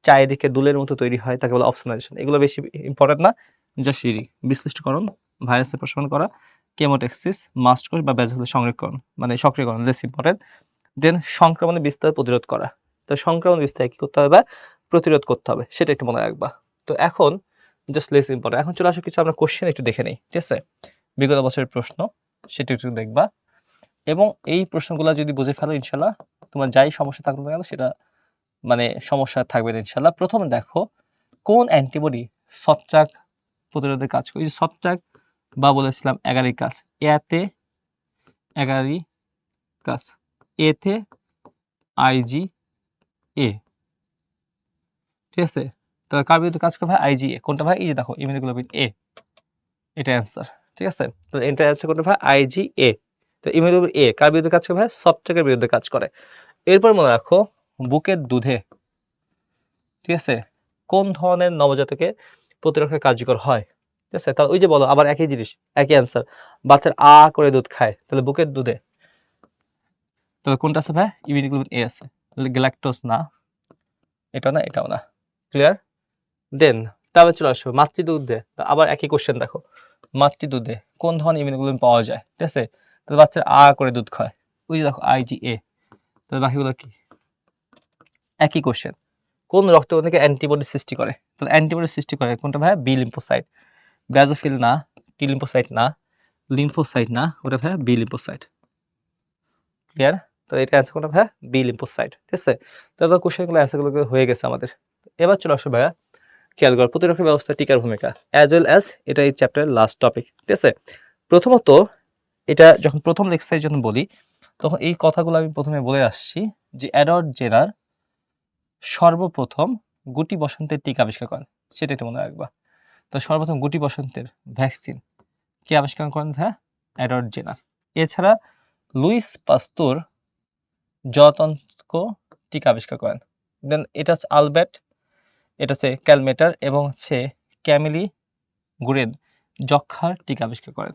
চারিদিকে দুলের মতো তৈরি হয়, তাকে বলে অপসোনাইজেশন, এগুলো বেশি ইম্পর্টেন্ট না, জাস্ট রিডিং। বিশ্লিষ্টকরণ ভাইরাসের প্রশমন করা, কেমোটেক্সিস মাস্ট কোষ বা ব্যাসগুলো সংরক্ষণ মানে সক্রিয়করণ, লেস ইম্পর্টেন্ট। দেন সংক্রমণের বিস্তার প্রতিরোধ করা, তো সংক্রমণ বিস্তার কি করতে হবে বা প্রতিরোধ করতে হবে, সেটা একটু মনে রাখবা। তো এখন জাস্ট লেস ইম্পর্টেন্ট, এখন চলে আসো কিছু আমরা কোশ্চেন একটু দেখে নেই, ঠিক আছে, বিগত বছরের প্রশ্ন, সেটা একটু দেখবা। এবং এই প্রশ্নগুলো যদি বুঝে ফেলো ইনশাল্লাহ তোমার যাই সমস্যা থাকবে না কেন সেটা মানে সমস্যা থাকবে না ইনশাল্লাহ। প্রথমে দেখো কোন অ্যান্টিবডি ছত্রাক প্রতিরোধে কাজ করে, এই যে ছত্রাক বা বলেছিলাম এগারিকাস, এতে এগারিকাস, এতে আইজি এ, ঠিক আছে। তাহলে কার বিরুদ্ধে কাজ করে ভাই, আইজিএ, কোনটা ভাই, এই যে দেখো ইমিউনোগ্লোবিন এ, এটা অ্যান্সার, ঠিক আছে। তো এটা অ্যান্সার কোনটা ভাই, আইজিএ। তো ইমিউনোগ্লোবিন এ কার বিরুদ্ধে কাজ করে ভাই, ছত্রাকের বিরুদ্ধে কাজ করে। এরপর মনে রাখো বুকের দুধে, ঠিক আছে, কোন ধরনের নবজাতকে প্রতিরক্ষা কার্যকর হয়, ঠিক আছে? তাহলে ওই যে বলো আবার একই জিনিস, একই অ্যান্সার। বাচ্চার আ করে দুধ খায়, তাহলে বুকের দুধে। তাহলে কোনটা আছে ভাই? ইমিউনোগ্লোবিন এ আছে। তাহলে গ্যালাক্টোজ না, এটা না, এটাও না। ক্লিয়ার? দেন তারপরে চলে আসো মাতৃদুগ্ধে। আবার একই কোশ্চেন দেখো, মাতৃদুধে কোন ধরনের ইমিউনোগ্লোবিন পাওয়া যায়? ঠিক আছে? তাহলে বাচ্চারা আ করে দুধ খায়, ওই যে দেখো IgA। তাহলে বাকিগুলো কি? একই কোশ্চেন, কোন রক্তকণিকা অ্যান্টিবডি সৃষ্টি করে? তাহলে অ্যান্টিবডি সৃষ্টি করে কোনটা ভাই? B lymphocyte. ব্যাজোফিল না, টি লিম্ফোসাইট না, লিম্ফোসাইট না, ওটা ভাই বি লিম্ফোসাইট। ক্লিয়ার? তো এটা অ্যান্সার কোনটা ভাই? B lymphocyte. ঠিক আছে? তারপর কোশ্চেনগুলো অ্যান্সারগুলো হয়ে গেছে আমাদের। এবার চলে আসো ভাইয়া, খেয়াল করো প্রতিরক্ষা ব্যবস্থা টিকার ভূমিকা অ্যাজ ওয়েল অ্যাজ, এটা এই চ্যাপ্টারের লাস্ট টপিক। ঠিক আছে? প্রথমত এটা যখন প্রথম লেকচারে যখন বলি, তখন এই কথাগুলো আমি প্রথমে বলে আসছি যে এডওয়ার্ড জেনার সর্বপ্রথম গুটি বসন্তের টিকা আবিষ্কার করেন, সেটা একটু মনে রাখবা। তো সর্বপ্রথম গুটি বসন্তের ভ্যাকসিন কে আবিষ্কার করেন? হ্যাঁ, এডওয়ার্ড জেনার। এছাড়া লুইস পাস্তুর জলাতঙ্ক টিকা আবিষ্কার করেন। দেন এটা হচ্ছে আলবার্ট, এটা হচ্ছে ক্যালমেটার এবং হচ্ছে ক্যামিলি গুরেন যক্ষার টিকা আবিষ্কার করেন।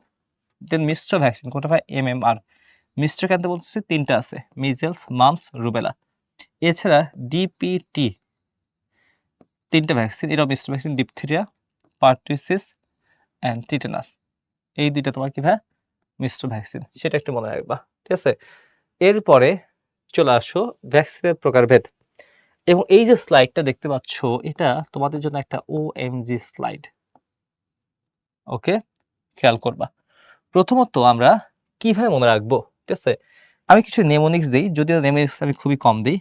দেন মিশ্র ভ্যাকসিন কোনটা ভাই? MMR। মিশ্র কেন বলতেছি? তিনটা আছে, মিজেলস, মামস, রুবেলা। এছাড়া ডিপিটি তিনটা ভ্যাকসিন, এটাও মিশ্র vaccine, diphtheria, pertussis and tetanus. এই দুইটা তোমার কি ভাই? মিশ্র ভ্যাকসিন, সেটা একটু মনে রাখবা। ঠিক আছে? এরপরে চলে আসো ভ্যাকসিনের প্রকারভেদ। এবং এই যে স্লাইডটা দেখতে পাচ্ছ, এটা তোমাদের জন্য একটা OMG স্লাইড। ওকে, খেয়াল করবা। প্রথমত আমরা কিভাবে মনে রাখবো? ঠিক আছে? আমি কিছু নেমোনিক্স দিই, যদিও নেমোনিক্স আমি খুবই কম দিই,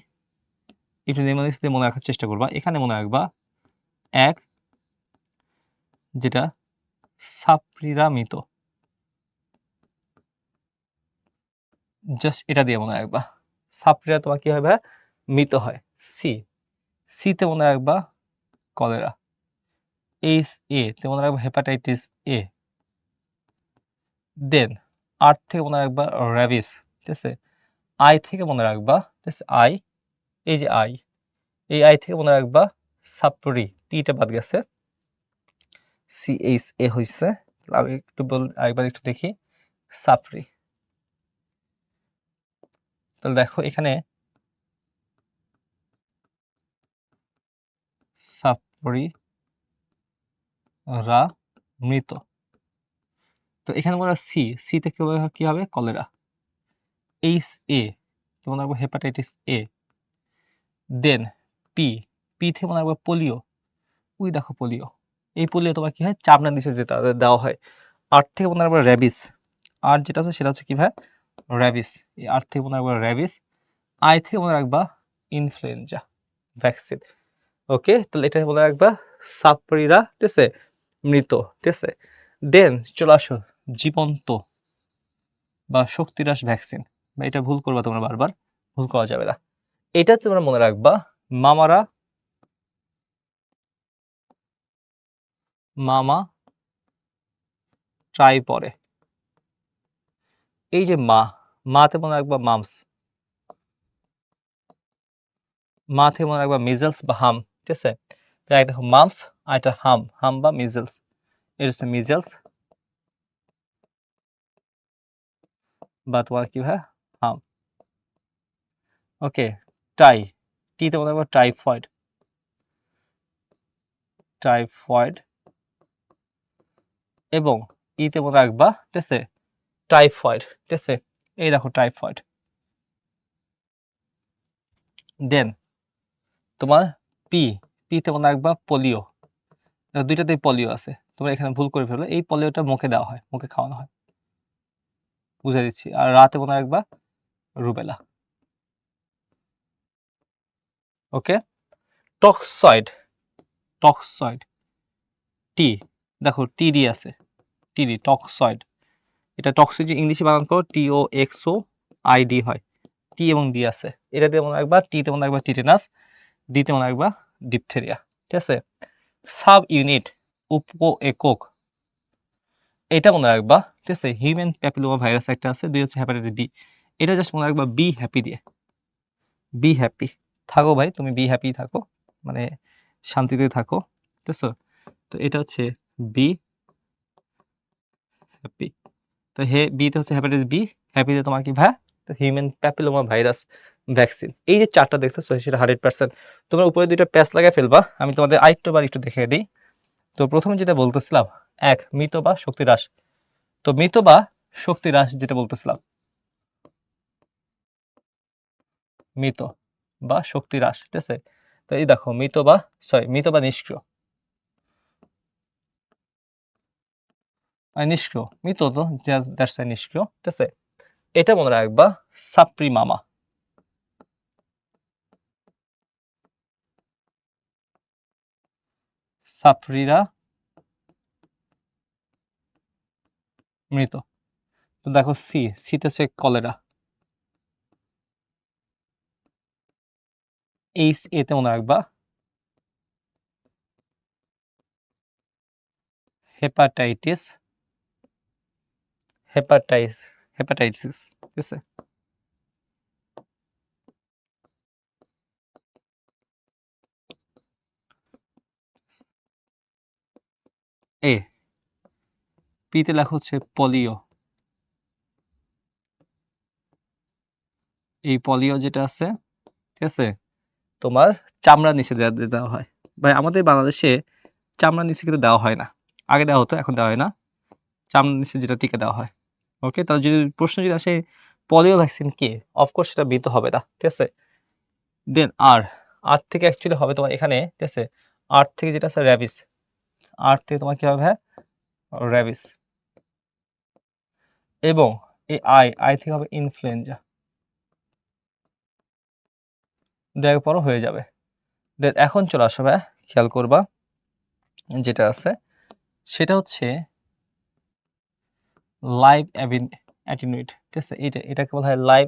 একটু নেমোনিক্স দিয়ে মনে রাখার চেষ্টা করবা। এখানে মনে রাখবা এক, যেটা সাপ্রিরামিত, জাস্ট এটা দিয়ে মনে রাখবা। সাপ্রিরা তোমার কি হবে? মৃত হয়। সি, সিতে মনে রাখবা কলেরা। এইচ এ তে মনে রাখবা হেপাটাইটিস এ। দেন আর থেকে মনে রাখবা র্যাবিস। ঠিক আছে? আই থেকে মনে রাখবা, ঠিক আছে, আই, এই যে আই, এই আই থেকে মনে রাখবা সাপ্রি, টিটা বাদ গেছে, CHA হইছে। আমি একটু আরেকবার একটু দেখি, সাপ্রি। তাহলে দেখো এখানে সাপ্রি রা মৃত। তো এখানে মনে হয় সি, সি থেকে কি হবে? কলেরা। এইচ এ মনে রাখবো hepatitis A. Then P, P থেকে মনে রাখবো পোলিও, ওই দেখো পোলিও। এই পোলিও তোমার কি হয়? চামড়া নিচে যেটা দেওয়া হয়। আর থেকে মনে রাখবো র্যাবিস। আর যেটা আছে সেটা হচ্ছে কি ভাই? র্যাবিস। এই আর থেকে মনে রাখবা র্যাবিস। আই থেকে মনে রাখবা ইনফ্লুয়েঞ্জা ভ্যাকসিন। ওকে, তাহলে এটা মনে রাখবা সাপ্রিরা, ঠিক আছে, মৃত। ঠিক আছে? দেন চলে আসো জীবন্ত বা শক্তিরাস ভ্যাকসিন। এটা ভুল করবা তোমরা, বারবার ভুল করা যাবে না। এটা তোমরা মনে রাখবা মামারা, মামা ট্রাই পরে। এই যে মা, মাতে মনে রাখবা মামস, মা থেকে মনে রাখবা মিজেলস বা হাম। ঠিক আছে? একটা মামস আর একটা হাম, হাম বা মিজেলস। এটা হচ্ছে মিজেলস বা তোমার কি হয়? হাম। ওকে, টাই, টিতে মনে রাখবা টাইফয়েড, টাইফয়েড। এবং ইতে মনে রাখবা, ঠিক আছে, টাইফয়েড। ঠিক আছে? এই দেখো টাইফয়েড। দেন তোমার পি, পিতে মনে রাখবা পোলিও। দুইটাতেই পোলিও আছে, তোমরা এখানে ভুল করে ফেলো। এই পোলিওটা মুখে দেওয়া হয়, মুখে খাওয়ানো হয়, বুঝে দিচ্ছি। আর রাতে মনে রাখবা রুবেলা। ওকে, টক্সয়েড, টক্সয়েড টি, দেখো টিডি আছে, টিডি টক্সয়েড। এটা টক্সিক যে ইংলিশে বানান করো TOXOID হয়, টি এবং ডি আছে। এটা দিয়ে মনে রাখবা, টিতে মনে রাখবা টিটেনাস, ডিতে মনে রাখবা ডিপথেরিয়া। ঠিক আছে? সাব ইউনিট উপ একক, এটা মনে রাখবা। ঠিক আছে? হিউম্যান প্যাপিলোমা ভাইরাস একটা আছে, দুই হচ্ছে হেপাটাইটিস বি। এটা জাস্ট মনে রাখবা বি হ্যাপি দিয়ে, বি হ্যাপি থাকো ভাই, তুমি বি হ্যাপি থাকো, মানে শান্তিতে থাকো। ঠিক আছে? তো এটা হচ্ছে বি হ্যাপি। তো বিতে হচ্ছে হেপাটাইটিস বি, হ্যাপিতে তোমার কি ভাই? তো হিউম্যান প্যাপিলোমা ভাইরাস ভ্যাকসিন। এই যে 4টা দেখতেছো সেটা 100% তোমরা উপরে 2টা প্যাচ লাগায় ফেলবা। আমি তোমাদের আরেকবার একটু দেখিয়ে দিই। তো প্রথমে যেটা বলতেছিলাম, 1 মৃত বা শক্তি হ্রাস। তো মৃত বা শক্তি হ্রাস যেটা বলতেছিলাম, মৃত বা শক্তি হ্রাস, ঠিক আছে? তো এই দেখো মৃত বা নিষ্ক্রিয়। নিষ্ক্রিয়, মৃত তো দ্যাটস নিষ্ক্রিয়, ঠিক আছে? এটা মনে রাখবা সাপ্রিমামা। সাপ্রিরা মৃত। তো দেখো সিতে হচ্ছে কলেরা। এইচ এতে মনে রাখবা হেপাটাইটিস, হেপাটাইটিস, ঠিক আছে? এ পিতে লেখা হচ্ছে পলিও। এই পলিও যেটা আছে, ঠিক আছে, তোমার চামড়ার নিচে দেওয়া হয়। ভাই আমাদের বাংলাদেশে চামড়ার নিচে কিন্তু দেওয়া হয় না। আগে দেওয়া হতো, এখন দেওয়া হয় না। চামড়ার নিচে যেটা টিকা দেওয়া হয়। ওকে, তাহলে যদি প্রশ্ন যদি আসে পলিও ভ্যাকসিন কি, অফকোর্স সেটা বিত হবে না, ঠিক আছে? দেন আর থেকে অ্যাকচুয়ালি হবে তোমার এখানে, ঠিক আছে? আর থেকে যেটা আছে র্যাবিস। আর থেকে তোমার কি হবে? হ্যাঁ, র্যাবিস। এবং এই আই থেকে হবে ইনফ্লুয়েঞ্জা। দেওয়ার পরও হয়ে যাবে। দেন এখন চলে আসো ভাই, খেয়াল করবা যেটা আছে সেটা হচ্ছে লাইভ অ্যাটিনুয়েট, ঠিক আছে? এটাকে বলা হয় লাইভ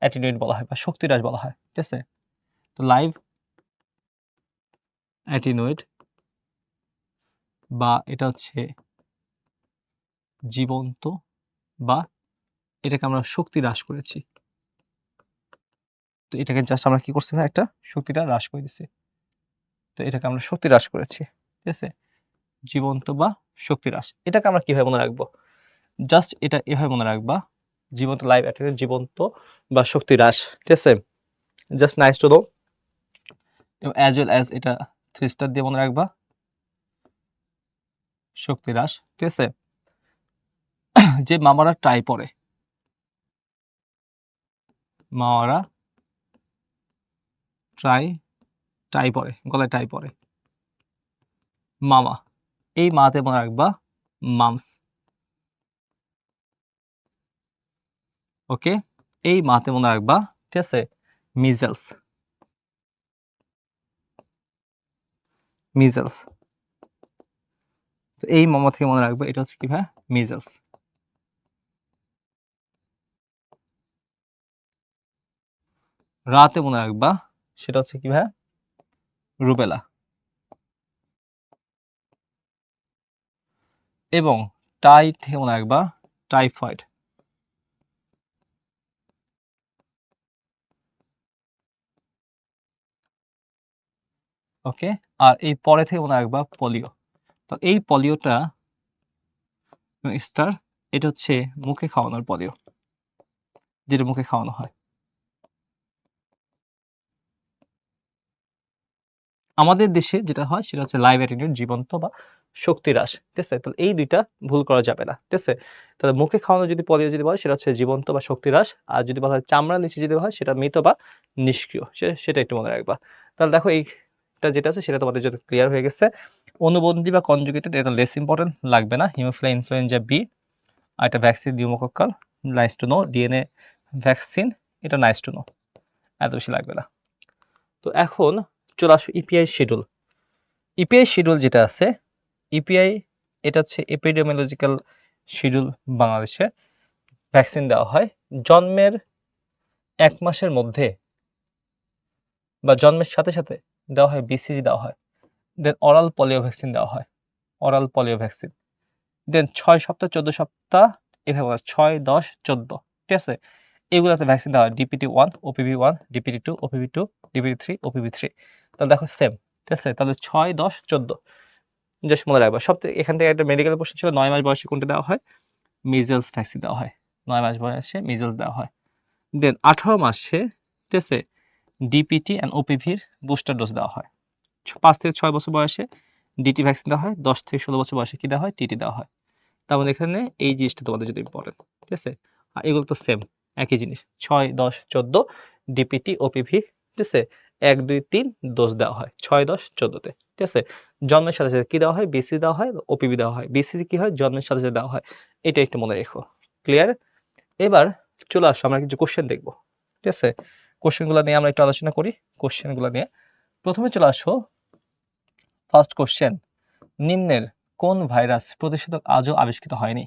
অ্যাটিনুয়েট বলা হয় বা শক্তি হ্রাস বলা হয়, ঠিক আছে? তো লাইভ অ্যাটিনুয়েট বা এটা হচ্ছে জীবন্ত বা এটাকে আমরা শক্তি হ্রাস করেছি। তো এটাকে জাস্ট আমরা কি করছি ভাই, একটা শক্তিটা হ্রাস করে দিছি। তো এটাকে আমরা শক্তি হ্রাস করেছি, ঠিক আছে? জীবন্ত বা শক্তি হ্রাস। এটাকে আমরা কিভাবে মনে রাখবো? জাস্ট এটা এভাবে মনে রাখবা, জীবন্ত লাইভ অ্যাটিনুয়েট, জীবন্ত বা শক্তি হ্রাস, ঠিক আছে? Just nice to no. এবং অ্যাজ ওয়েল অ্যাজ এটা 3 স্টার দিয়ে মনে রাখবা, শক্তি হ্রাস, ঠিক আছে? যে মামারা টাই পরে, মামারা টাই পরে, গলায় টাই পরে, মামা। এই মাতে মনে রাখবা মামস। ওকে, এই মাতে মনে রাখবা, ঠিক আছে, মিজেলস। মিজেলস। তো এই মামা থেকে মনে রাখবা এটা হচ্ছে কি ভাই, মিজেলস। রাতে মনে রাখবা সেটা হচ্ছে কি ভাই, রুবেলা। এবং টাই থেকে মনে রাখবা টাইফয়েড। ওকে, আর এই পরে থেকে মনে রাখবা পলিও। তো এই পলিওটা স্টার, এটা হচ্ছে মুখে খাওয়ানোর পলিও, যেটা মুখে খাওয়ানো হয়। আমাদের দেশে যেটা হয় সেটা হচ্ছে লাইভ অ্যাটিটিউড, জীবন্ত বা শক্তি হ্রাস, ঠিক আছে? তাহলে এই 2টা ভুল করা যাবে না, ঠিক আছে? তাহলে মুখে খাওয়ানো যদি পলিও যদি বলে সেটা হচ্ছে জীবন্ত বা শক্তি হ্রাস, আর যদি বলা হয় চামড়ার নিচে যদি হয় সেটা মৃত বা নিষ্ক্রিয়। সেটা একটু মনে রাখবা। তাহলে দেখো এইটা যেটা আছে সেটা তোমাদের জন্য ক্লিয়ার হয়ে গেছে। অনুবন্ধী বা কনজুগেটেড এটা লেস ইম্পর্টেন্ট, লাগবে না। হিমোফিলা ইনফ্লুয়েঞ্জা বি, আর একটা vaccine pneumococcal, nice to no. DNA vaccine, এটা নাইস টু নো, এত বেশি লাগবে না। তো এখন চলে আসো ইপিআই শিডিউল। ইপিআই শিডিউল যেটা আছে, ইপিআই এটা হচ্ছে এপিডেমিওলজিক্যাল শিডিউল। বাংলাদেশে ভ্যাকসিন দেওয়া হয় জন্মের 1 মাসের মধ্যে বা জন্মের সাথে সাথে দেওয়া হয়, বিসিজি দেওয়া হয়। দেন অরাল পোলিও ভ্যাকসিন দেওয়া হয়, অরাল পোলিও ভ্যাকসিন। দেন 6 সপ্তাহ 14 সপ্তাহ, এভাবে 6, 10, 14, ঠিক আছে? এগুলোতে ভ্যাকসিন দেওয়া হয় DPT 1, OPV 1, DPT 2, OPV 2, DPT 3, OPV 3। তাহলে দেখো সেম, ঠিক আছে? তাহলে 6, 10, 14 জাস্ট মনে রাখবা। এখান থেকে একটা মেডিকেল প্রশ্ন ছিল 9 মাস বয়সে কোনটা দেওয়া হয়? মিজেলস ভ্যাকসিন দেওয়া হয়। 9 মাস বয়সে মিজেলস দেওয়া হয়। দেন 18 মাসে, ঠিক আছে, ডিপিটি অ্যান্ড ওপিভির বুস্টার ডোজ দেওয়া হয়। 5 থেকে 6 বছর বয়সে ডিটি ভ্যাকসিন দেওয়া হয়। 10 থেকে 16 বছর বয়সে কি দেওয়া হয়? টিটি দেওয়া হয়। তার মানে এখানে এই জিনিসটা তোমাদের জন্য ইম্পর্টেন্ট, ঠিক আছে? আর এগুলো তো সেম, একই জিনিস। 6, 10, 14 ডিপিটি, ওপিভি, ঠিক আছে? 1, 2, 3 ডোজ দেওয়া হয় 6, 10, 14 তে, ঠিক আছে? জন্মের সাথে, সাথে কি দেওয়া হয়? বিসিজি দেওয়া হয়, ওপিভি দেওয়া হয়। বিসিজি কি হয়? জন্মের সাথে, সাথে দেওয়া হয়। এটা একটু মনে রেখো। ক্লিয়ার? এবার চলে আসো, আমরা কিছু কোশ্চেন দেখব, ঠিক আছে? কোশ্চেনগুলো নিয়ে আমরা একটু আলোচনা করি। কোশ্চেনগুলো নিয়ে প্রথমে চলে আসো। ফার্স্ট কোশ্চেন, নিম্নের কোন ভাইরাস প্রতিষেধক আজও আবিষ্কৃত হয়নি?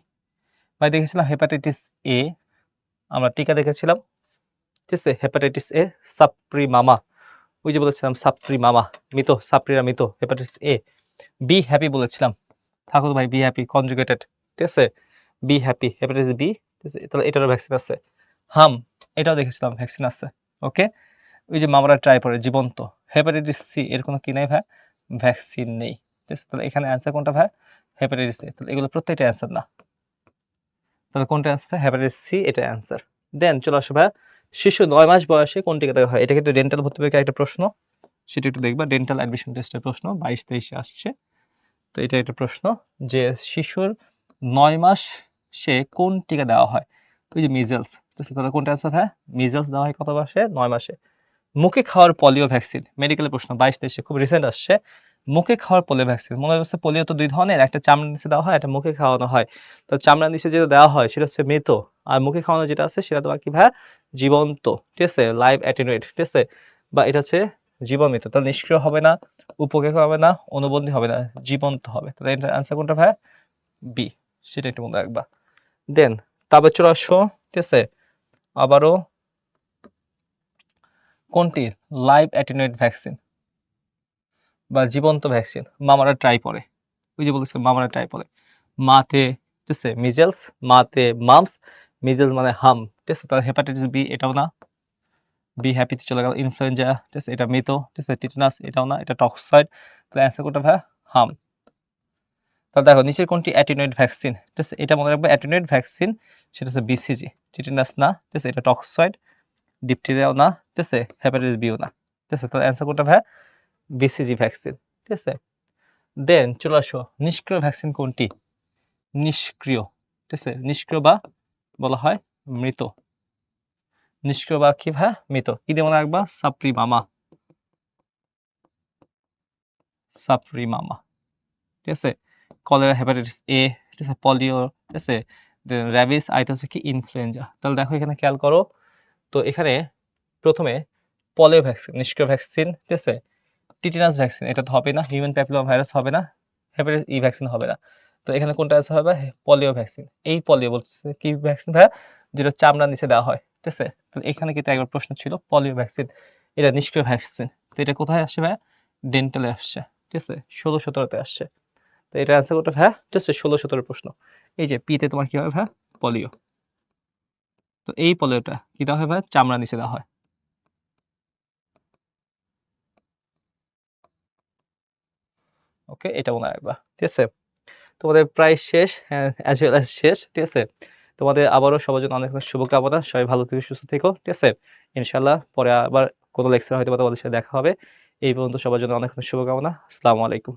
ভাই দেখেছিলাম হেপাটাইটিস এ, আমরা টিকা দেখেছিলাম, ঠিক আছে? হেপাটাইটিস এ, সাপ্রিমামা, ওই যে বলেছিলাম সাপ্রিমামা, মৃত, সাপ্রিরা মৃত, হেপাটাইটিস এ। বি হ্যাপি বলেছিলাম, থাকো ভাই, বি হ্যাপি কনজুগেটেড, ঠিক আছে? বি হ্যাপি, হেপাটাইটিস বি, ঠিক আছে? তাহলে এটারও ভ্যাকসিন আছে। হাম, এটাও দেখেছিলাম ভ্যাকসিন আছে। ওকে, ওই যে মামরা ট্রাই করে জীবন্ত। হেপাটাইটিস সি, এর কোনো কি নাই ভাই? ভ্যাকসিন নেই, ঠিক আছে? তাহলে এখানে অ্যান্সার কোনটা ভাই? Hepatitis A. তাহলে এগুলো প্রত্যেকটা অ্যান্সার না, তাহলে কোনটা অ্যান্সার? হেপাটাইটিস সি, এটা অ্যান্সার। দেন চলে আসো ভাই, শিশু 9 মাস বয়সে কোন টিকা দেওয়া হয়? এটা কিন্তু ডেন্টাল ভর্তি পরীক্ষার একটা প্রশ্ন, সেটা একটু দেখবা। ডেন্টাল অ্যাডমিশন টেস্টের প্রশ্ন 22-23 আসছে। তো এটা একটা প্রশ্ন যে শিশুর 9 মাস সে কোন টিকা দেওয়া হয়? ওই যে মিজেলস, ঠিক আছে? তাহলে কোনটা অ্যান্সার হ্যাঁ? মিজেলস দেওয়া হয় কত মাসে? 9 মাসে। মুখে খাওয়ার পলিও ভ্যাকসিন, মেডিকেলের প্রশ্ন 22-23 খুব রিসেন্ট আসছে। মুখে খাওয়ার পোলিও ভ্যাকসিন, মনে হচ্ছে পোলিও তো দুই ধরনের, একটা চামড়ার নিচে দেওয়া হয়, একটা মুখে খাওয়ানো হয়। তো চামড়ার নিচে যেটা দেওয়া হয় সেটা হচ্ছে মৃত, আর মুখে খাওয়ানো যেটা আছে সেটা তোমার কি ভাই? জীবন্ত, ঠিক আছে? লাইভ অ্যাটেনুয়েট, ঠিক আছে? বা এটা হচ্ছে জীবামৃত। তাহলে নিষ্ক্রিয় হবে না, উপকার হবে না, অনুবন্ধী হবে না, জীবন্ত হবে। তাহলে এটার অ্যান্সার কোনটা ভাই? বি, সেটা একটু মনে রাখবা। দেন তারপর চলে আসো, ঠিক আছে, আবারও কোনটি লাইভ অ্যাটেনুয়েট ভ্যাকসিন বা জীবন্ত ভ্যাকসিন? মামারা ট্রাই করে, ওই যে বলেছিলাম মামারা ট্রাই করে। মাতে, ঠিক আছে, মিজেলস, মাতে মামস, মিজেলস মানে হাম, ঠিক আছে? তাহলে হেপাটাইটিস বি, এটাও না। বি হ্যাপিতে চলে গেল। ইনফ্লুয়েঞ্জা, ঠিক আছে, এটা মৃত, ঠিক আছে? টিটানাস, এটাও না, এটা টক্সয়েড। তাহলে অ্যান্সার কোনটা ভাই? হাম। তাহলে দেখো নিচের কোনটি অ্যাটেনুয়েট ভ্যাকসিন, ঠিক আছে? এটা মনে রাখবে, অ্যাটেনুয়েট ভ্যাকসিন সেটা হচ্ছে বিসিজি। টিটানাস না, ঠিক আছে? এটা টক্সয়েড। ডিপথেরিয়াও না, ঠিক আছে? হেপাটাইটিস বিও না, ঠিক আছে? তাহলে অ্যান্সার কোনটা ভাই? বিসিজি ভ্যাকসিন, ঠিক আছে? দেন চলে আসো, নিষ্ক্রিয় ভ্যাকসিন কোনটি? নিষ্ক্রিয়, ঠিক আছে? নিষ্ক্রিয় বা বলা হয় মৃত। নিষ্ক্রিয় বা কি ভাই? মৃত। কি দিয়ে মনে রাখবা? সাপ্রিমামা, সাপ্রিমামা, ঠিক আছে? কলেরা, হেপাটাইটিস এ, ঠিক আছে? পলিও, ঠিক আছে? দেন র্যাবিস, আরেকটা হচ্ছে কি? ইনফ্লুয়েঞ্জা। তাহলে দেখো এখানে খেয়াল করো, তো এখানে প্রথমে পলিও ভ্যাকসিন, নিষ্ক্রিয় ভ্যাকসিন, ঠিক আছে? টিটেনাস ভ্যাকসিন, এটা তো হবে না। হিউম্যান প্যাপিলোমা ভাইরাস হবে না। হেপাটাইটিস ই ভ্যাকসিন হবে না। তো এখানে কোনটা অ্যান্সার হবে? Polio vaccine. এই পলিও বলতেছে কি ভ্যাকসিন ভাইয়া? যেটা চামড়ার নিচে দেওয়া হয়, ঠিক আছে? তো এখানে কিন্তু একবার প্রশ্ন ছিল পলিও ভ্যাকসিন, এটা নিষ্ক্রিয় ভ্যাকসিন। তো এটা কোথায় আসছে ভাইয়া? ডেন্টালে আসছে, ঠিক আছে? 16-17 আসছে। তো এটা অ্যান্সার কোনটা ভাইয়া? ঠিক আছে, 16-17 প্রশ্ন। এই যে পিতে তোমার কি হবে ভাইয়া? পলিও। তো এই পলিওটা কি দেওয়া হয় ভাইয়া? চামড়ার নিচে দেওয়া হয়। ওকে, এটা মনে রাখবা, ঠিক আছে? তোমাদের প্রায় শেষ, হ্যাঁ, অ্যাজ ওয়েল অ্যাজ শেষ, ঠিক আছে? তোমাদের আবারও সবার জন্য অনেক অনেক শুভকামনা। সবাই ভালো থেকো, সুস্থ থেকো, ঠিক আছে? ইনশাআল্লাহ পরে আবার কোনো লেকচার হয়তো তোমাদের সাথে দেখা হবে। এই পর্যন্ত সবার জন্য অনেক অনেক শুভকামনা। আসসালামু আলাইকুম।